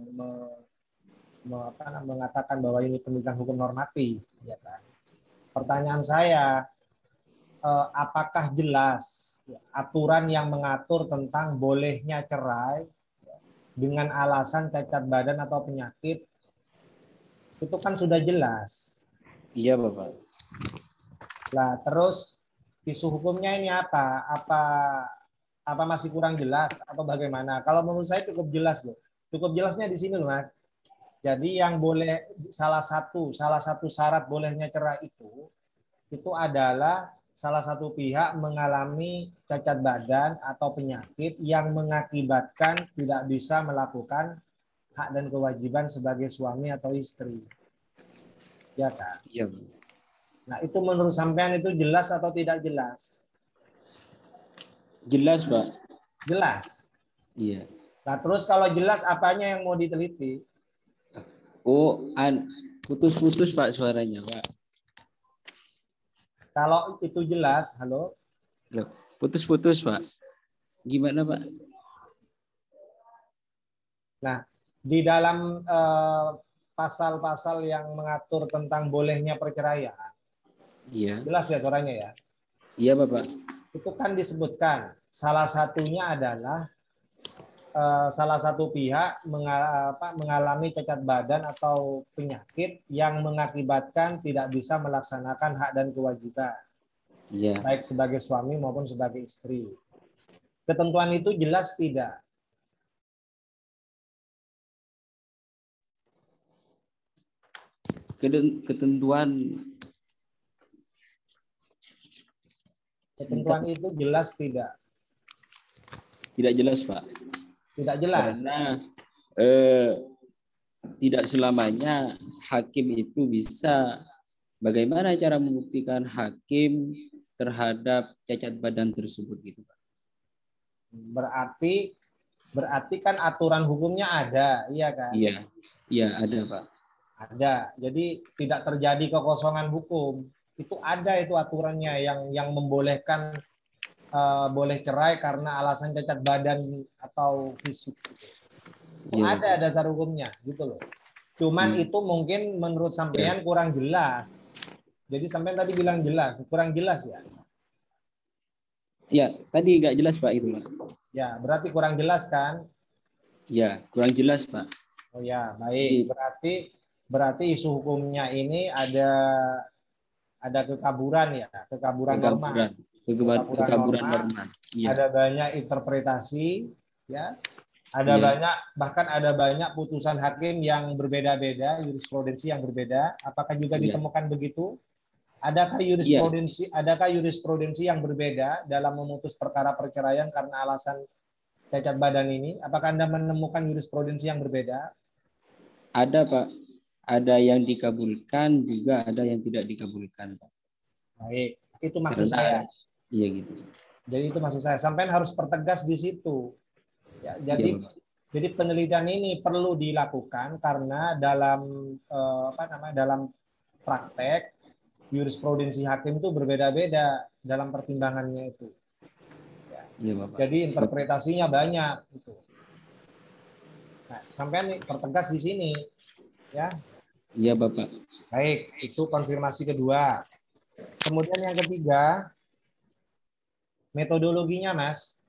mengatakan bahwa ini penelitian hukum normatif, ya kan? Pertanyaan saya, apakah jelas aturan yang mengatur tentang bolehnya cerai dengan alasan cacat badan atau penyakit itu kan sudah jelas. Iya, Bapak. Nah, terus isu hukumnya ini apa? Apa masih kurang jelas atau bagaimana? Kalau menurut saya cukup jelas loh. Cukup jelasnya di sini loh, Mas. Jadi yang boleh salah satu syarat bolehnya cerai itu adalah salah satu pihak mengalami cacat badan atau penyakit yang mengakibatkan tidak bisa melakukan hak dan kewajiban sebagai suami atau istri. Ya kan? Iya. Nah, itu menurut sampean itu jelas atau tidak jelas? Jelas, Pak. Jelas. Iya. Nah, terus kalau jelas apanya yang mau diteliti? Oh, putus-putus Pak suaranya, Pak. Kalau itu jelas, halo? Loh, putus-putus, Pak. Gimana, Pak? Nah, di dalam pasal-pasal yang mengatur tentang bolehnya perceraian, Iya. jelas ya suaranya ya? Iya, Bapak. Itu kan disebutkan salah satunya adalah salah satu pihak mengalami cacat badan atau penyakit yang mengakibatkan tidak bisa melaksanakan hak dan kewajiban, Iya. baik sebagai suami maupun sebagai istri. Ketentuan itu jelas tidak? Ketentuan itu jelas tidak? Tidak jelas, Pak. Tidak jelas. Karena tidak selamanya hakim itu bisa, bagaimana cara membuktikan hakim terhadap cacat badan tersebut gitu, Pak. Berarti kan aturan hukumnya ada, iya kan? Iya. Iya, ada, Pak. Ada. Jadi tidak terjadi kekosongan hukum. Itu ada itu aturannya yang membolehkan boleh cerai karena alasan cacat badan atau fisik. Itu Iya, ada Pak. dasar hukumnya, gitu loh. Cuman itu mungkin menurut sampean kurang jelas. Jadi sampean tadi bilang jelas, kurang jelas ya? Ya, tadi nggak jelas, Pak, itu, Pak. Ya, berarti kurang jelas kan? Ya, kurang jelas, Pak. Oh ya, baik. Berarti isu hukumnya ini ada kekaburan ya, kekaburan norma. Kekaburan norma. Iya. Ada banyak interpretasi, ya. Ada Iya. banyak, bahkan ada banyak putusan hakim yang berbeda-beda, jurisprudensi yang berbeda. Apakah juga Iya. ditemukan begitu? Adakah jurisprudensi yang berbeda dalam memutus perkara perceraian karena alasan cacat badan ini? Apakah Anda menemukan jurisprudensi yang berbeda? Ada, Pak. Ada yang dikabulkan, juga ada yang tidak dikabulkan, Pak. Baik, itu maksud saya. Iya gitu. Jadi itu maksud saya. Sampai harus pertegas di situ. Ya, jadi penelitian ini perlu dilakukan karena dalam dalam praktek jurisprudensi hakim itu berbeda-beda dalam pertimbangannya itu. Ya. Iya, Bapak. Jadi interpretasinya banyak itu. Nah, sampai pertegas di sini, ya. Iya, Bapak. Baik, itu konfirmasi kedua. Kemudian yang ketiga, metodologinya, Mas.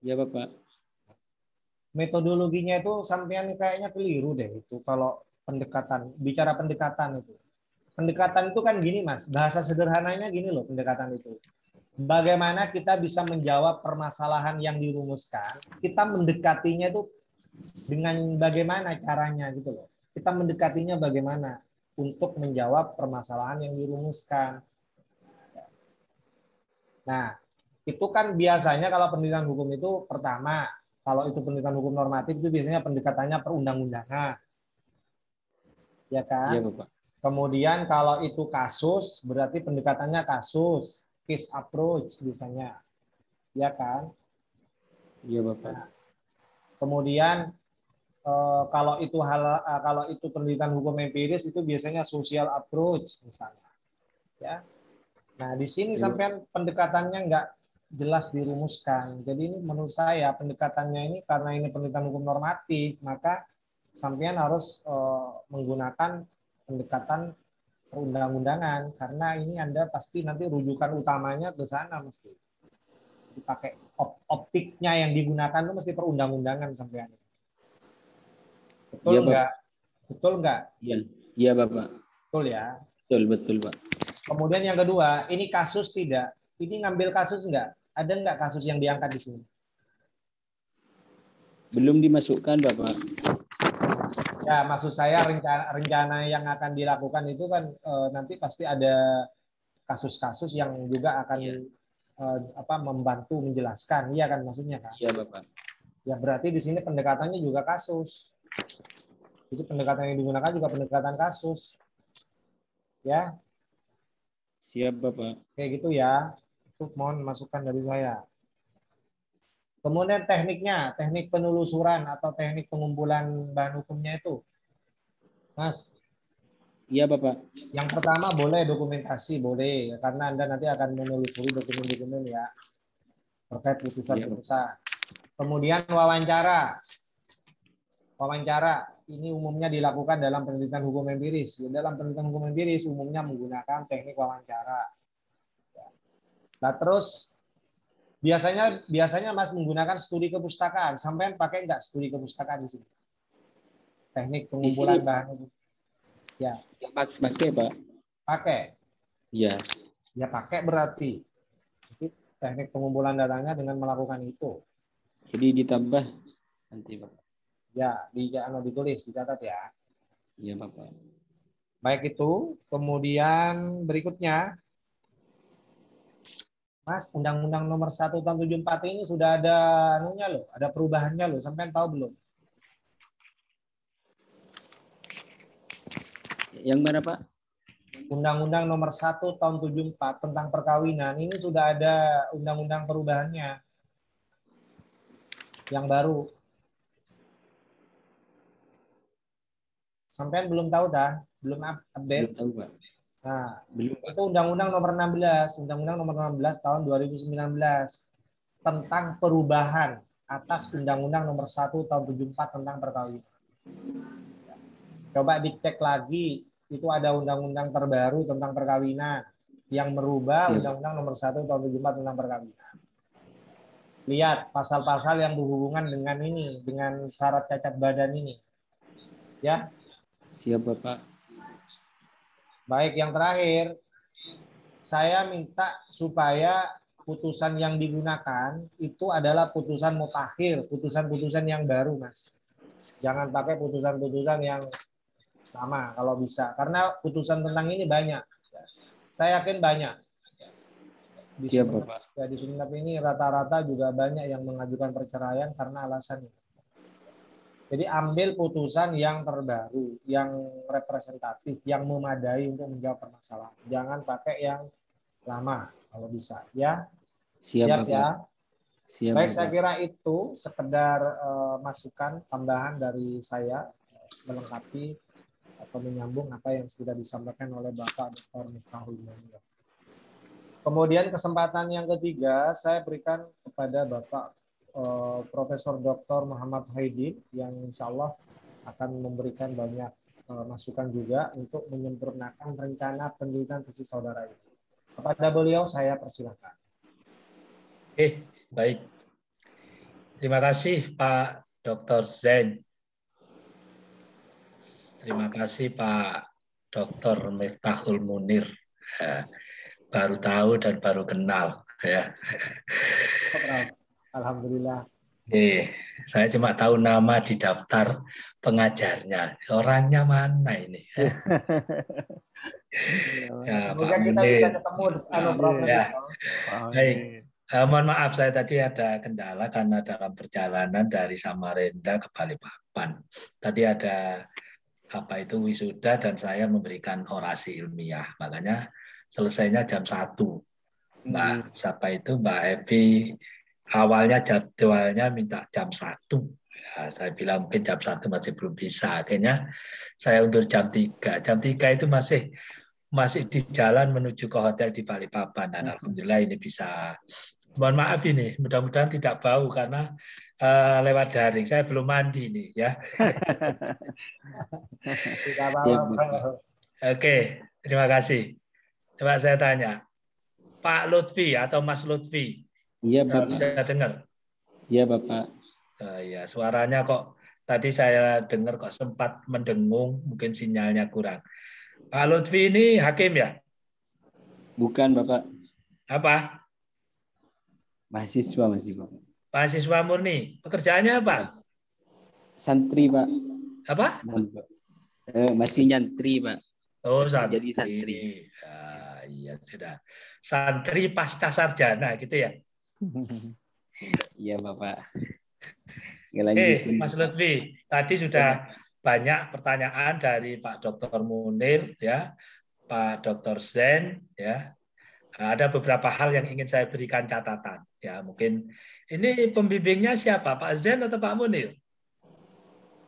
Iya, Bapak. Metodologinya itu sampean kayaknya keliru deh itu kalau bicara pendekatan itu. Pendekatan itu kan gini, Mas. Bahasa sederhananya gini loh pendekatan itu. Bagaimana kita bisa menjawab permasalahan yang dirumuskan, kita mendekatinya itu dengan bagaimana caranya gitu loh. Kita mendekatinya bagaimana untuk menjawab permasalahan yang dirumuskan. Nah, itu kan biasanya kalau penelitian hukum itu pertama, kalau itu penelitian hukum normatif itu biasanya pendekatannya perundang-undangan. Ya kan? Iya, Bapak. Kemudian kalau itu kasus, berarti pendekatannya kasus, case approach biasanya. Ya kan? Iya, Bapak. Nah, kemudian kalau itu penelitian hukum empiris itu biasanya social approach misalnya. Ya. Nah, di sini sampean pendekatannya nggak jelas dirumuskan. Jadi ini menurut saya pendekatannya ini karena ini penelitian hukum normatif, maka sampean harus menggunakan pendekatan perundang-undangan karena ini Anda pasti nanti rujukan utamanya ke sana mesti. Dipakai optiknya yang digunakan itu mesti perundang-undangan sampean. Betul nggak? Betul nggak? Iya, iya, Bapak. Betul ya. Betul, Pak. Kemudian yang kedua, ini kasus tidak? Ini ngambil kasus nggak? Ada nggak kasus yang diangkat di sini? Belum dimasukkan, Bapak. Ya, maksud saya rencana yang akan dilakukan itu kan nanti pasti ada kasus-kasus yang juga akan membantu menjelaskan, iya kan maksudnya kan? Iya, Bapak. Ya berarti di sini pendekatannya juga kasus. Jadi pendekatan yang digunakan juga pendekatan kasus. Ya. Siap, Bapak. Kayak gitu ya. Itu mohon masukan dari saya. Kemudian tekniknya, teknik penelusuran atau teknik pengumpulan bahan hukumnya itu. Mas, Iya, Bapak. yang pertama boleh dokumentasi, boleh. Karena Anda nanti akan menelusuri dokumen-dokumen ya. Terkait Iya, putusan-putusan. Kemudian wawancara. Wawancara ini umumnya dilakukan dalam penelitian hukum empiris. Dalam penelitian hukum empiris umumnya menggunakan teknik wawancara. Nah, terus biasanya Mas menggunakan studi kepustakaan. Sampai pakai enggak studi kepustakaan di sini? Teknik Di sini pengumpulan bahan hukum. Ya, pakai, Pak. pakai. Iya. Ya pakai berarti. Jadi, teknik pengumpulan datanya dengan melakukan itu. Jadi ditambah nanti, Pak. Ya, ditulis, dicatat ya. Iya, Bapak. Baik itu. Kemudian berikutnya, Mas, Undang-Undang Nomor 1 Tahun 74 ini sudah ada anunya loh, ada perubahannya loh. Sampai tahu belum? Yang mana, Pak? Undang-Undang Nomor 1 Tahun 74 tentang perkawinan ini sudah ada undang-undang perubahannya yang baru. Sampai belum tahu dah, belum update. Belum tahu, Pak. Nah, Belum, Pak. itu Undang-Undang Nomor 16, Undang-Undang Nomor 16 Tahun 2019 tentang perubahan atas Undang-Undang Nomor 1 Tahun 74 tentang perkawinan. Coba dicek lagi, itu ada undang-undang terbaru tentang perkawinan yang merubah Siap. Undang-Undang Nomor 1 Tahun 74 tentang perkawinan. Lihat pasal-pasal yang berhubungan dengan ini, dengan syarat cacat badan ini. Ya. Siap, Bapak. Baik, yang terakhir, saya minta supaya putusan yang digunakan itu adalah putusan mutakhir, putusan-putusan yang baru, Mas. Jangan pakai putusan-putusan yang sama kalau bisa, karena putusan tentang ini banyak. Saya yakin banyak. Di Siap, Sumeneb, Bapak. ya, di Sumeneb ini rata-rata juga banyak yang mengajukan perceraian karena alasan ini. Jadi ambil putusan yang terbaru, yang representatif, yang memadai untuk menjawab permasalahan. Jangan pakai yang lama kalau bisa, ya. Siap, Bapak. Ya. Siap, Baik, Bapak. saya kira itu sekedar masukan tambahan dari saya melengkapi atau menyambung apa yang sudah disampaikan oleh Bapak Dr. Miftahul Munir. Kemudian kesempatan yang ketiga saya berikan kepada Bapak Profesor Dr. Muhammad Haidin yang insya Allah akan memberikan banyak masukan juga untuk menyempurnakan rencana penelitian tesis saudara ini. Kepada beliau saya persilahkan. Oke, baik. Terima kasih Pak Dr. Zain. Terima kasih Pak Dr. Miftahul Munir. Baru tahu dan baru kenal. Ya. Alhamdulillah. Saya cuma tahu nama di daftar pengajarnya. Orangnya mana ini? Ya, Semoga Pak kita Munir. bisa ketemu Ya. Baik. Mohon maaf saya tadi ada kendala karena dalam perjalanan dari Samarinda ke Balikpapan. Tadi ada wisuda dan saya memberikan orasi ilmiah. Makanya selesainya jam 1. Mbak siapa itu Mbak Evi awalnya jadwalnya minta jam 1. Ya, saya bilang mungkin jam 1 masih belum bisa. Akhirnya saya undur jam 3. Jam 3 itu masih di jalan menuju ke hotel di Balikpapan dan alhamdulillah ini bisa. Mohon maaf ini, mudah-mudahan tidak bau karena lewat daring. Saya belum mandi nih ya. Tidak apa-apa. Oke, terima kasih. Coba saya tanya, Pak Lutfi atau Mas Lutfi, Iya, Bapak. Bisa dengar? Iya, Bapak. Ya, suaranya kok tadi saya dengar kok sempat mendengung, mungkin sinyalnya kurang. Pak Lutfi ini hakim ya? Bukan, Bapak. Apa? Mahasiswa masih, Bapak. Mahasiswa murni. Pekerjaannya apa? Santri, Pak. Apa? Masih nyantri, Pak. Oh, santri. Jadi santri. Iya, sudah. Santri pasca sarjana gitu ya? Iya, Bapak. Mas Lutfi, tadi sudah banyak pertanyaan dari Pak Dr. Munir, ya, Pak Dr. Zain, ya, Ada beberapa hal yang ingin saya berikan catatan. Ya, mungkin ini pembimbingnya siapa? Pak Zen atau Pak Munir?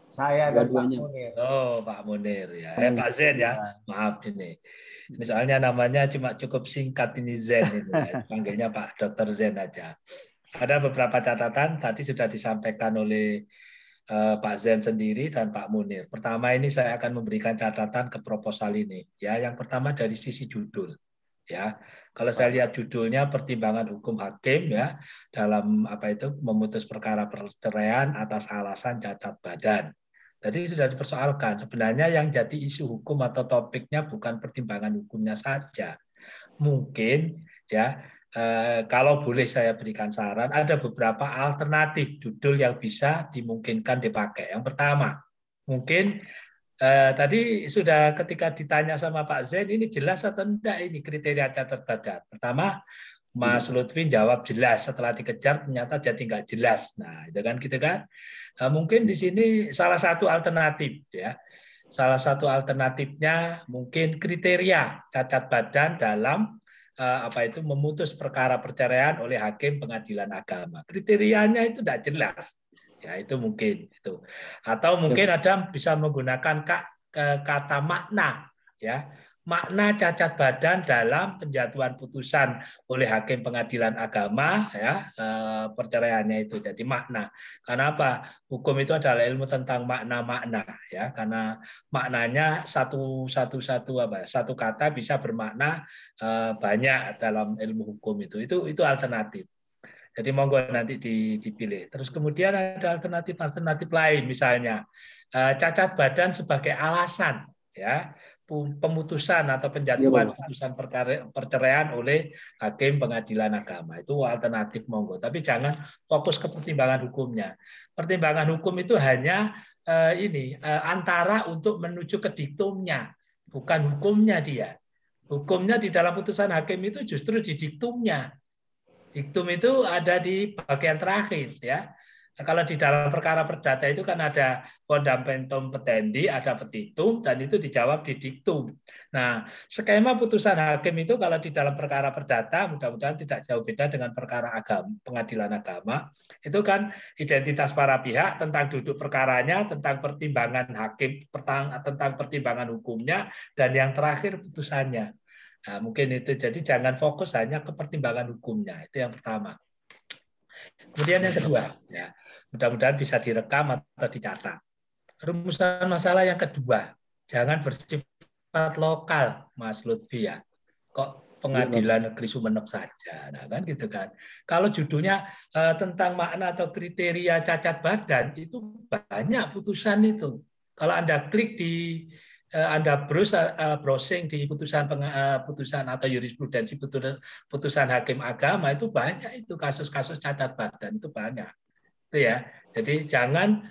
Saya dan Pak Dua-duanya. Munir. Oh, Pak Munir ya. Pak Zen ya. Maaf ini. Ini soalnya namanya cuma cukup singkat ini Zen ini ya. Panggilnya Pak Dr. Zen aja. Ada beberapa catatan tadi sudah disampaikan oleh Pak Zen sendiri dan Pak Munir. Pertama ini saya akan memberikan catatan ke proposal ini. Ya, yang pertama dari sisi judul. Ya, kalau saya lihat judulnya pertimbangan hukum hakim ya dalam memutus perkara perceraian atas alasan cacat badan. Jadi sudah dipersoalkan. Sebenarnya yang jadi isu hukum atau topiknya bukan pertimbangan hukumnya saja. Mungkin ya kalau boleh saya berikan saran, ada beberapa alternatif judul yang bisa dimungkinkan dipakai. Yang pertama, mungkin tadi sudah ketika ditanya sama Pak Zen, ini jelas atau enggak ini kriteria cacat badan. Pertama, Mas Lutfi jawab jelas, setelah dikejar ternyata jadi nggak jelas. Nah, itu kan gitu kan. Mungkin di sini salah satu alternatif ya. Salah satu alternatifnya mungkin kriteria cacat badan dalam memutus perkara perceraian oleh hakim pengadilan agama. Kriterianya itu tidak jelas. Ya, itu mungkin itu. Atau mungkin ada bisa menggunakan kata makna ya. Makna cacat badan dalam penjatuhan putusan oleh hakim pengadilan agama ya perceraiannya itu jadi makna. Karena apa? Hukum itu adalah ilmu tentang makna-makna ya karena maknanya satu kata bisa bermakna banyak dalam ilmu hukum itu alternatif. Jadi monggo nanti dipilih. Terus kemudian ada alternatif lain, misalnya cacat badan sebagai alasan, ya pemutusan atau penjatuhan putusan perceraian oleh hakim pengadilan agama. Itu alternatif monggo. Tapi jangan fokus ke pertimbangan hukumnya. Pertimbangan hukum itu hanya antara untuk menuju ke diktumnya, bukan hukumnya dia. Hukumnya di dalam putusan hakim itu justru di diktumnya. Diktum itu ada di bagian terakhir ya. Kalau di dalam perkara perdata itu kan ada fundamentum petendi, ada petitum, dan itu dijawab di diktum. Nah, skema putusan hakim itu kalau di dalam perkara perdata, mudah-mudahan tidak jauh beda dengan perkara pengadilan agama. Itu kan identitas para pihak tentang duduk perkaranya, tentang pertimbangan hakim, tentang pertimbangan hukumnya, dan yang terakhir putusannya. Nah, mungkin itu. Jadi jangan fokus hanya ke pertimbangan hukumnya. Itu yang pertama. Kemudian yang kedua, ya, mudah-mudahan bisa direkam atau dicatat. Rumusan masalah yang kedua, jangan bersifat lokal, Mas Lutfi ya. Kok pengadilan negeri Sumeneb saja, nah kan gitu kan. Kalau judulnya tentang makna atau kriteria cacat badan, itu banyak putusan itu. Kalau Anda klik di Anda browsing di putusan atau jurisprudensi putusan hakim agama itu banyak itu kasus-kasus cacat badan itu banyak itu ya. Jadi jangan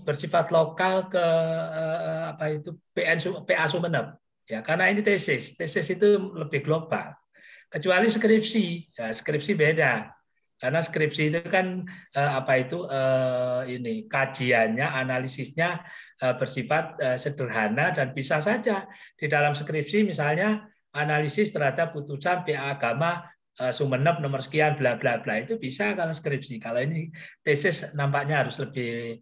bersifat lokal ke PA Sumeneb ya karena ini tesis itu lebih global. Kecuali skripsi, ya, skripsi beda. Karena skripsi itu kan kajiannya, analisisnya bersifat sederhana dan bisa saja di dalam skripsi misalnya analisis terhadap putusan PA agama Sumeneb nomor sekian bla bla bla itu bisa kalau skripsi. Kalau ini tesis nampaknya harus lebih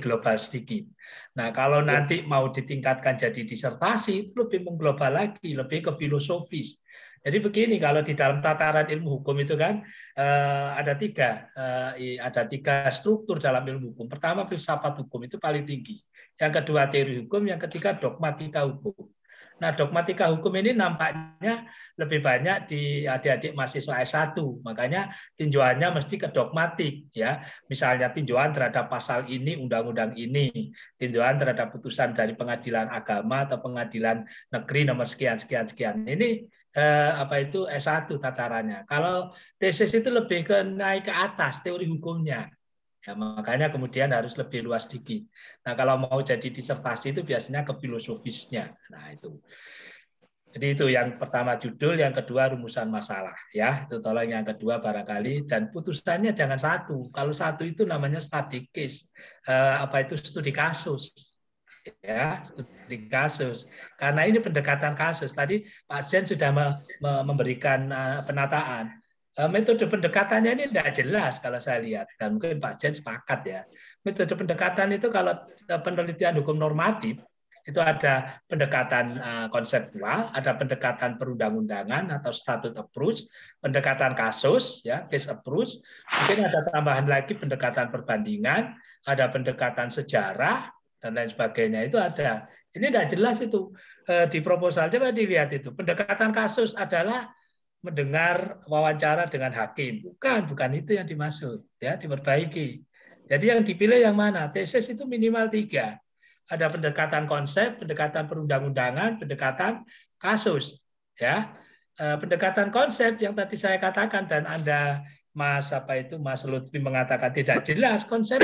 global sedikit. Nah, kalau nanti mau ditingkatkan jadi disertasi itu lebih mengglobal lagi, lebih ke filosofis. Jadi begini, kalau di dalam tataran ilmu hukum itu kan ada tiga struktur dalam ilmu hukum. Pertama filsafat hukum itu paling tinggi. Yang kedua teori hukum, yang ketiga dogmatika hukum. Nah, dogmatika hukum ini nampaknya lebih banyak di adik-adik mahasiswa S1. Makanya tinjauannya mesti ke dogmatik ya. Misalnya tinjauan terhadap pasal ini, undang-undang ini, tinjauan terhadap putusan dari pengadilan agama atau pengadilan negeri nomor sekian sekian sekian. Ini S1 tatarannya. Kalau tesis itu lebih ke naik ke atas teori hukumnya. Ya, makanya kemudian harus lebih luas sedikit. Nah, kalau mau jadi disertasi itu biasanya ke filosofisnya. Nah, itu. Jadi itu yang pertama judul, yang kedua rumusan masalah. Ya, itu tolong yang kedua barangkali. Dan putusannya jangan satu. Kalau satu itu namanya study case. Studi kasus. ya, studi kasus. Karena ini pendekatan kasus. Tadi Pak Zen sudah memberikan penataan. Metode pendekatannya ini tidak jelas kalau saya lihat, dan mungkin Pak Jen sepakat ya. Metode pendekatan itu kalau penelitian hukum normatif itu ada pendekatan konseptual, ada pendekatan perundang-undangan atau statute approach, pendekatan kasus ya, case approach, mungkin ada tambahan lagi pendekatan perbandingan, ada pendekatan sejarah dan lain sebagainya, itu ada. Ini tidak jelas itu di proposal. Coba dilihat itu. Pendekatan kasus adalah mendengar wawancara dengan hakim. Bukan itu yang dimaksud. Ya, diperbaiki. Jadi yang dipilih yang mana? Tesis itu minimal 3. Ada pendekatan konsep, pendekatan perundang-undangan, pendekatan kasus. Ya, pendekatan konsep yang tadi saya katakan dan Anda Mas Lutfi mengatakan tidak jelas konsep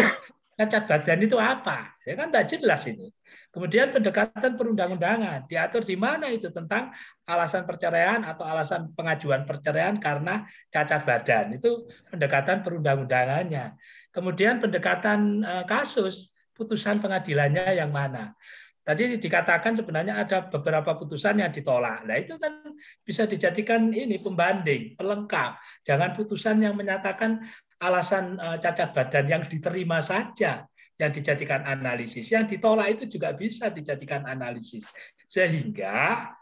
cacat badan itu apa? Ya kan tidak jelas ini. Kemudian pendekatan perundang-undangan, diatur di mana itu tentang alasan perceraian atau alasan pengajuan perceraian karena cacat badan. Itu pendekatan perundang-undangannya. Kemudian pendekatan kasus, putusan pengadilannya yang mana. Tadi dikatakan sebenarnya ada beberapa putusan yang ditolak. Nah itu kan bisa dijadikan ini pembanding, pelengkap. Jangan putusan yang menyatakan alasan cacat badan yang diterima saja yang dijadikan analisis, yang ditolak itu juga bisa dijadikan analisis, sehingga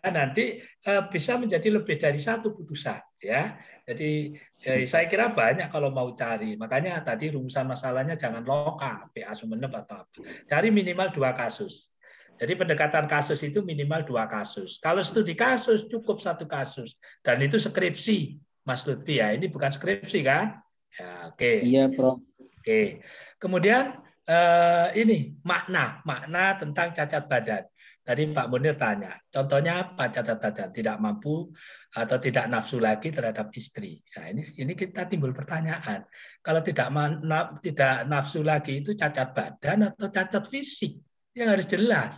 nanti bisa menjadi lebih dari satu putusan, ya. Jadi saya kira banyak kalau mau cari, makanya tadi rumusan masalahnya jangan lokal, PA Sumeneb atau apa, cari minimal 2 kasus. Jadi pendekatan kasus itu minimal 2 kasus. Kalau studi kasus cukup 1 kasus, dan itu skripsi, Mas Lutfi ya. Ini bukan skripsi kan? Ya, oke. Iya, Prof. Oke, kemudian ini makna tentang cacat badan. Tadi Pak Munir tanya, contohnya apa cacat badan? Tidak mampu atau tidak nafsu lagi terhadap istri. Nah, ini kita timbul pertanyaan. Kalau tidak nafsu lagi itu cacat badan atau cacat fisik? Yang harus jelas.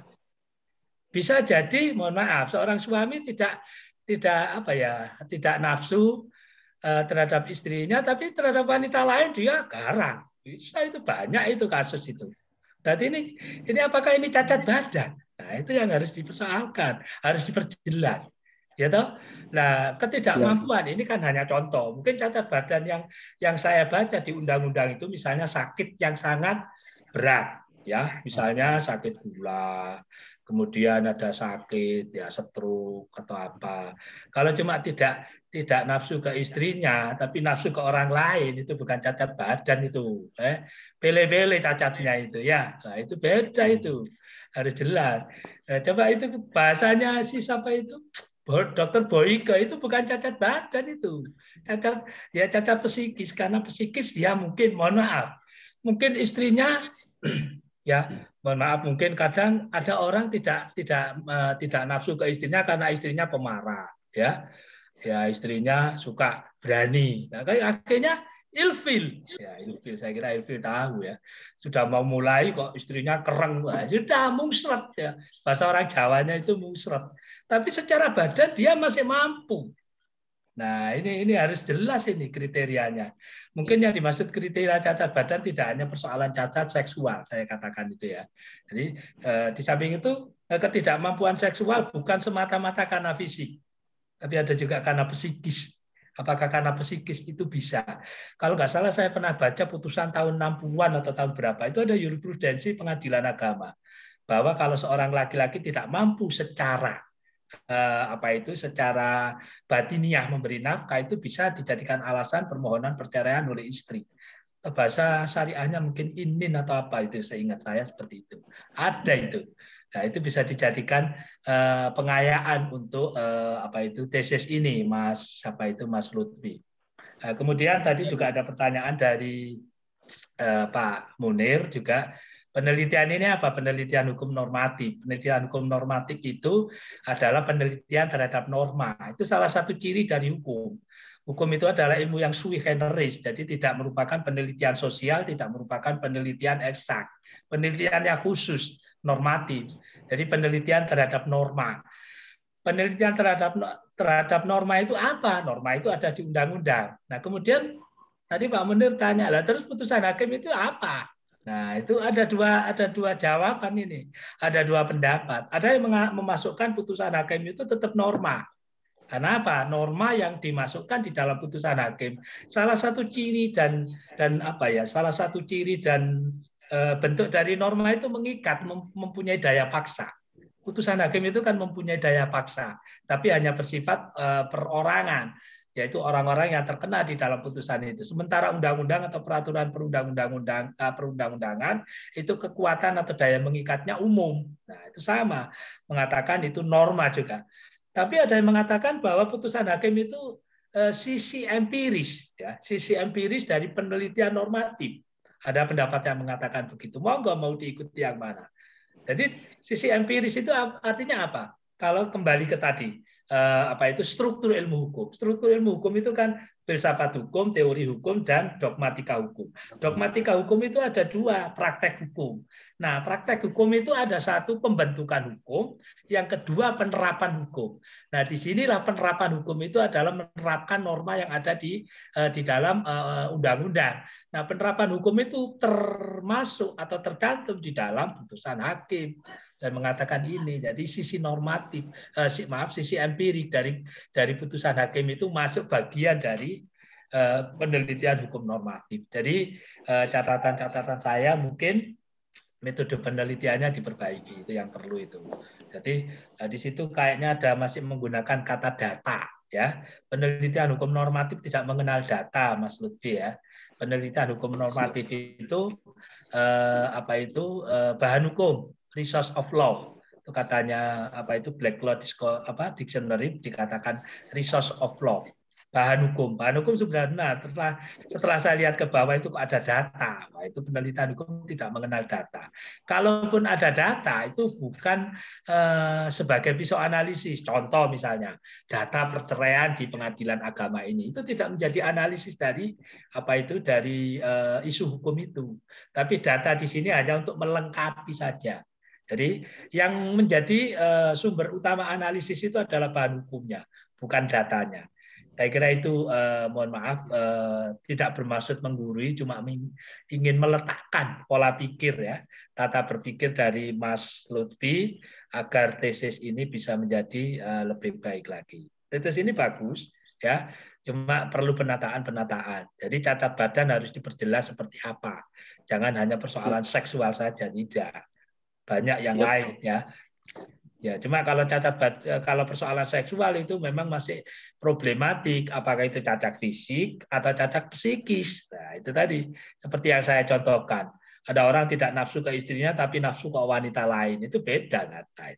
Bisa jadi, mohon maaf, seorang suami tidak nafsu terhadap istrinya, tapi terhadap wanita lain dia garang. Bisa, itu banyak itu kasus itu. Berarti ini apakah ini cacat badan? Nah, itu yang harus dipersoalkan, harus diperjelas. Ya toh? Nah, ketidakmampuan ini kan hanya contoh. Mungkin cacat badan yang saya baca di undang-undang itu misalnya sakit yang sangat berat, ya, misalnya sakit gula, kemudian ada sakit ya stroke atau apa. Kalau cuma tidak nafsu ke istrinya, tapi nafsu ke orang lain, itu bukan cacat badan itu. Pele-pele cacatnya itu ya. Nah, itu beda itu. Harus jelas. Coba itu bahasanya si siapa itu? Dokter Boyke itu bukan cacat badan itu. Cacat psikis, karena psikis dia mungkin, mohon maaf, mungkin istrinya ya, mohon maaf, mungkin kadang ada orang tidak nafsu ke istrinya karena istrinya pemarah, ya. Ya, istrinya suka berani. Nah, akhirnya ilfil. Ya, ilfil, saya kira ilfil tahu ya. Sudah mau mulai kok istrinya kereng. Wah, sudah mungsret ya. Bahasa orang Jawanya itu mungsret. Tapi secara badan dia masih mampu. Nah, ini harus jelas ini kriterianya. Mungkin yang dimaksud kriteria cacat badan tidak hanya persoalan cacat seksual, saya katakan itu ya. Jadi di samping itu ketidakmampuan seksual bukan semata-mata karena fisik, tapi ada juga karena psikis. Apakah karena psikis itu bisa? Kalau nggak salah saya pernah baca putusan tahun 60-an atau tahun berapa, itu ada jurisprudensi pengadilan agama. Bahwa kalau seorang laki-laki tidak mampu secara secara batiniah memberi nafkah, itu bisa dijadikan alasan permohonan perceraian oleh istri. Bahasa syariahnya mungkin inin atau apa itu, seingat saya seperti itu. Ada itu. Nah, itu bisa dijadikan pengayaan untuk tesis ini, Mas Lutfi. Kemudian tadi juga ada pertanyaan dari Pak Munir juga. Penelitian ini apa? Penelitian hukum normatif. Penelitian hukum normatif itu adalah penelitian terhadap norma. Itu salah satu ciri dari hukum. Hukum itu adalah ilmu yang sui generis, jadi tidak merupakan penelitian sosial, tidak merupakan penelitian eksak. Penelitian yang khusus, normatif. Jadi penelitian terhadap norma. Penelitian terhadap norma itu apa? Norma itu ada di undang-undang. Nah, kemudian tadi Pak Munir tanya, lah terus putusan hakim itu apa? Nah, itu ada dua jawaban ini. Ada dua pendapat. Ada yang memasukkan putusan hakim itu tetap norma. Karena apa? Norma yang dimasukkan di dalam putusan hakim. Salah satu ciri dan apa ya? Salah satu ciri dan bentuk dari norma itu mengikat, mempunyai daya paksa. Putusan hakim itu kan mempunyai daya paksa, tapi hanya bersifat perorangan, yaitu orang-orang yang terkena di dalam putusan itu. Sementara undang-undang atau peraturan perundang-undangan itu kekuatan atau daya mengikatnya umum. Nah, itu sama, mengatakan itu norma juga. Tapi ada yang mengatakan bahwa putusan hakim itu sisi empiris, ya, sisi empiris dari penelitian normatif. Ada pendapat yang mengatakan begitu. Mau diikuti yang mana? Jadi sisi empiris itu artinya apa? Kalau kembali ke tadi, apa itu struktur ilmu hukum. Struktur ilmu hukum itu kan filsafat hukum, teori hukum, dan dogmatika hukum. Dogmatika hukum itu ada dua, praktek hukum. Nah, praktek hukum itu ada satu pembentukan hukum, yang kedua penerapan hukum. Nah, disinilah penerapan hukum itu adalah menerapkan norma yang ada di dalam undang-undang. Nah, penerapan hukum itu termasuk atau tercantum di dalam putusan hakim dan mengatakan ini. Jadi sisi normatif, sisi empirik dari putusan hakim itu masuk bagian dari penelitian hukum normatif. Jadi catatan-catatan saya mungkin metode penelitiannya diperbaiki, itu yang perlu itu. Jadi di situ kayaknya ada masih menggunakan kata data, ya. Penelitian hukum normatif tidak mengenal data, Mas Lutfi, ya. Penelitian hukum normatif itu bahan hukum, resource of law. Itu katanya Black Law Dictionary dikatakan resource of law. Bahan hukum sebenarnya setelah saya lihat ke bawah itu ada data. Wah, itu penelitian hukum tidak mengenal data. Kalaupun ada data itu bukan sebagai pisau analisis. Contoh misalnya data perceraian di pengadilan agama ini itu tidak menjadi analisis dari isu hukum itu. Tapi data di sini hanya untuk melengkapi saja. Jadi yang menjadi sumber utama analisis itu adalah bahan hukumnya, bukan datanya. Saya kira itu mohon maaf tidak bermaksud menggurui, cuma ingin meletakkan pola pikir, ya, tata berpikir dari Mas Lutfi agar tesis ini bisa menjadi lebih baik lagi. Tesis ini bagus, ya, cuma perlu penataan. Jadi cacat badan harus diperjelas seperti apa. Jangan hanya persoalan seksual saja, tidak. Banyak yang lain, ya. Ya, cuma kalau kalau persoalan seksual itu memang masih problematik, apakah itu cacat fisik atau cacat psikis. Nah, itu tadi seperti yang saya contohkan. Ada orang tidak nafsu ke istrinya tapi nafsu ke wanita lain, itu beda kan. Nah,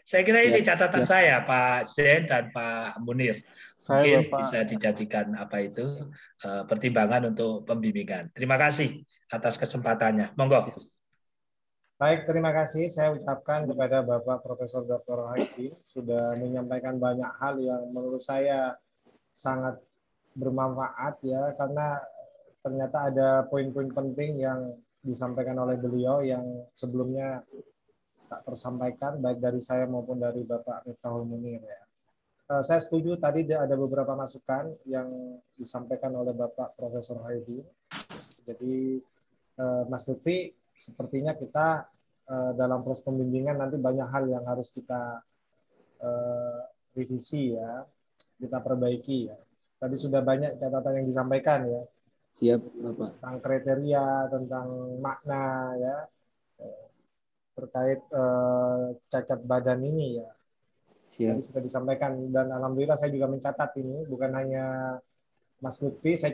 saya kira ini catatan saya, Pak Zen dan Pak Munir. Mungkin bisa dijadikan pertimbangan untuk pembimbingan. Terima kasih atas kesempatannya. Monggo. Baik, terima kasih saya ucapkan kepada Bapak Profesor Dr. Haidin sudah menyampaikan banyak hal yang menurut saya sangat bermanfaat, ya, karena ternyata ada poin-poin penting yang disampaikan oleh beliau yang sebelumnya tak tersampaikan baik dari saya maupun dari Bapak Miftahul Munir, ya. Saya setuju tadi ada beberapa masukan yang disampaikan oleh Bapak Profesor Haidin. Jadi Mas Lutfi, sepertinya kita dalam proses pembimbingan nanti banyak hal yang harus kita revisi, ya, kita perbaiki, ya. Tadi sudah banyak catatan yang disampaikan, ya. Siap, Bapak. Tentang kriteria, tentang makna, ya, terkait cacat badan ini, ya. Siap. Tadi sudah disampaikan dan alhamdulillah saya juga mencatat ini, bukan hanya Mas Lutfi, saya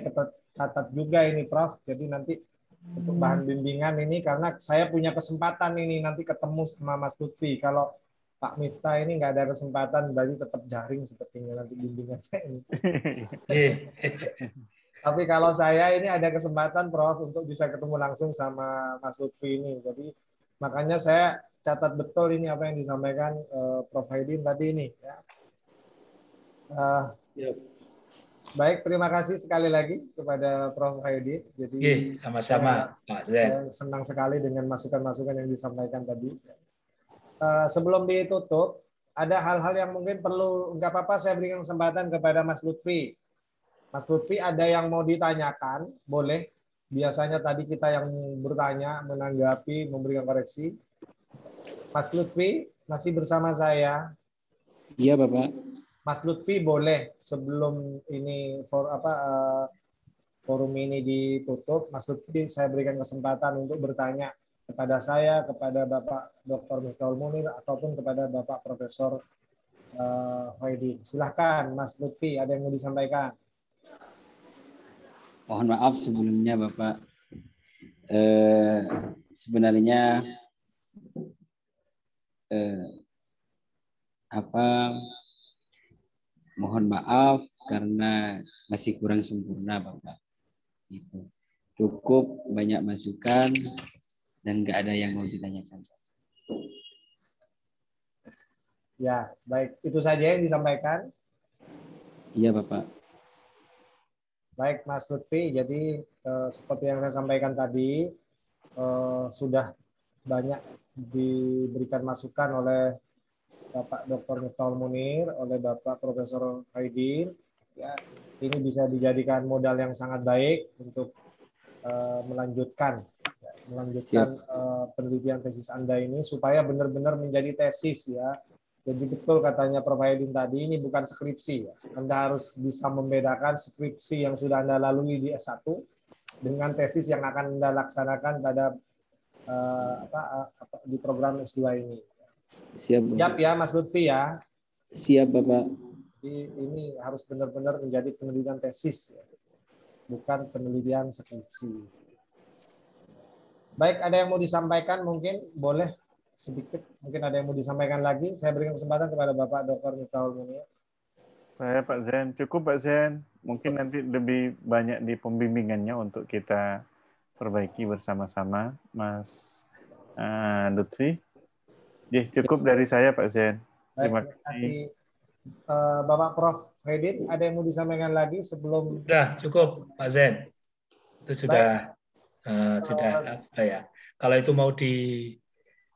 catat juga ini, Prof. Jadi nanti untuk bahan bimbingan ini, karena saya punya kesempatan ini nanti ketemu sama Mas Lutfi. Kalau Pak Miftah ini nggak ada kesempatan, berarti tetap daring sepertinya nanti bimbingannya ini. Tapi kalau saya ini ada kesempatan, Prof, untuk bisa ketemu langsung sama Mas Lutfi ini. Jadi makanya saya catat betul ini apa yang disampaikan Prof Haidin tadi ini, ya. Baik, terima kasih sekali lagi kepada Prof Haidin. Jadi sama-sama, Pak Zen. Saya senang sekali dengan masukan-masukan yang disampaikan tadi. Sebelum ditutup, ada hal-hal yang mungkin perlu, nggak apa-apa saya berikan kesempatan kepada Mas Lutfi. Mas Lutfi, ada yang mau ditanyakan, boleh biasanya tadi kita yang bertanya, menanggapi, memberikan koreksi. Mas Lutfi masih bersama saya. Iya, Bapak. Mas Lutfi boleh sebelum ini forum ini ditutup, Mas Lutfi saya berikan kesempatan untuk bertanya kepada saya, kepada Bapak Dr. Miftahul Munir, ataupun kepada Bapak Profesor Hoidi. Silahkan Mas Lutfi, ada yang mau disampaikan? Mohon maaf sebelumnya Bapak. Sebenarnya mohon maaf karena masih kurang sempurna Bapak. Itu cukup banyak masukan dan nggak ada yang mau ditanyakan. Ya, baik. Itu saja yang disampaikan. Iya Bapak. Baik Mas Lutfi, jadi seperti yang saya sampaikan tadi, sudah banyak diberikan masukan oleh Bapak Dr. Miftahul Munir, oleh Bapak Profesor Haidin. Ya, ini bisa dijadikan modal yang sangat baik untuk melanjutkan penelitian tesis Anda ini supaya benar-benar menjadi tesis ya. Jadi betul katanya Prof. Haidin tadi, ini bukan skripsi ya. Anda harus bisa membedakan skripsi yang sudah Anda lalui di S1 dengan tesis yang akan Anda laksanakan pada di program S2 ini. Siap ya Mas Lutfi ya? Siap Bapak. Jadi ini harus benar-benar menjadi penelitian tesis ya. Bukan penelitian skripsi. Baik, ada yang mau disampaikan mungkin boleh sedikit, mungkin ada yang mau disampaikan lagi. Saya berikan kesempatan kepada Bapak Dr. Miftahul Munir. Saya Pak Zen, cukup Pak Zen. Mungkin nanti lebih banyak di pembimbingannya untuk kita perbaiki bersama-sama, Mas Lutfi. Ya, cukup dari saya Pak Zen. Terima kasih. Bapak Prof. Haidin, ada yang mau disampaikan lagi sebelum? Sudah cukup Pak Zen. Itu sudah apa ya? Kalau itu mau di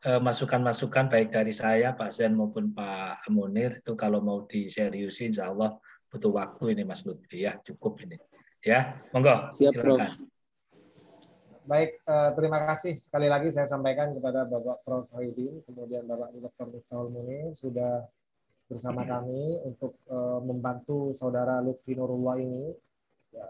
masukan-masukan baik dari saya, Pak Zen maupun Pak Munir, itu kalau mau diseriusin, insya Allah butuh waktu ini Mas Lutfi ya, cukup ini. Ya, monggo. Siap, Prof. Baik, terima kasih sekali lagi saya sampaikan kepada Bapak Prof. Haidin, kemudian Bapak Dr. Miftahul Munir sudah bersama kami untuk membantu Saudara Lutfi Nurullah ini ya,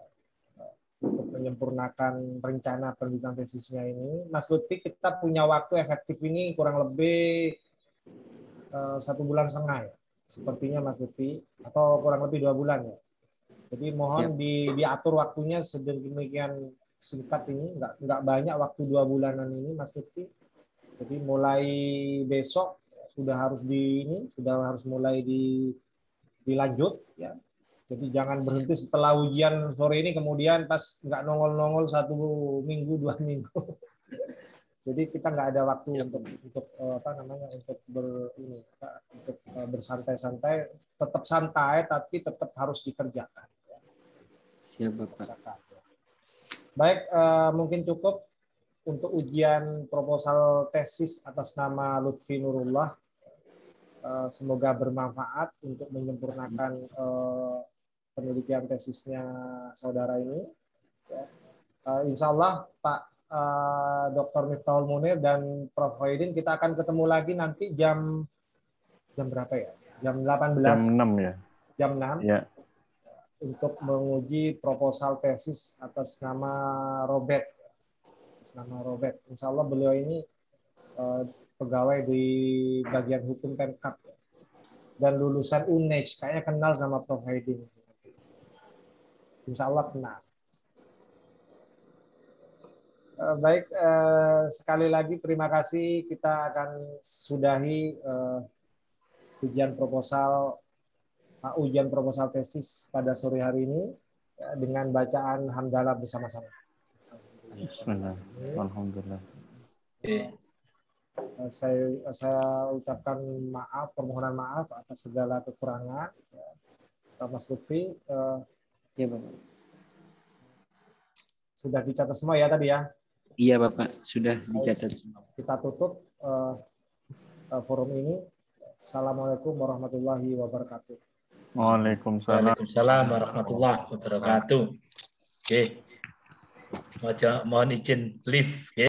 untuk menyempurnakan rencana penelitian tesisnya ini. Mas Lutfi, kita punya waktu efektif ini kurang lebih 1,5 bulan ya, sepertinya Mas Lutfi, atau kurang lebih 2 bulan ya. Jadi mohon diatur waktunya sedemikian singkat ini, nggak banyak waktu 2 bulanan ini Mas Lutfi. Jadi mulai besok sudah harus mulai dilanjut ya. Jadi jangan berhenti setelah ujian sore ini kemudian pas nggak nongol-nongol 1 minggu 2 minggu. Jadi kita nggak ada waktu untuk bersantai-santai, tetap santai tapi tetap harus dikerjakan. Siap Bapak. Baik, mungkin cukup untuk ujian proposal tesis atas nama Lutfi Nurullah. Semoga bermanfaat untuk menyempurnakan penelitian tesisnya saudara ini. Insya Allah Pak Dr. Miftahul Munir dan Prof. Haidin kita akan ketemu lagi nanti jam berapa ya? Jam 18. Jam 6 ya. Jam 6. Ya. Untuk menguji proposal tesis atas nama Robert. Insya Allah beliau ini pegawai di bagian hukum Pemkab dan lulusan UNEJ. Kayaknya kenal sama Prof. Haidin. Insya Allah kenal. Baik, sekali lagi terima kasih. Kita akan sudahi ujian proposal tesis pada sore hari ini dengan bacaan hamdalah bersama-sama. Bismillah. Alhamdulillah. Saya ucapkan permohonan maaf atas segala kekurangan. Mas Lutfi, ya Bapak. Sudah dicatat semua ya tadi ya? Iya Bapak, sudah dicatat semua. Kita tutup forum ini. Assalamualaikum warahmatullahi wabarakatuh. Waalaikumsalam. Waalaikumsalam warahmatullahi wabarakatuh. Oke. mohon izin live.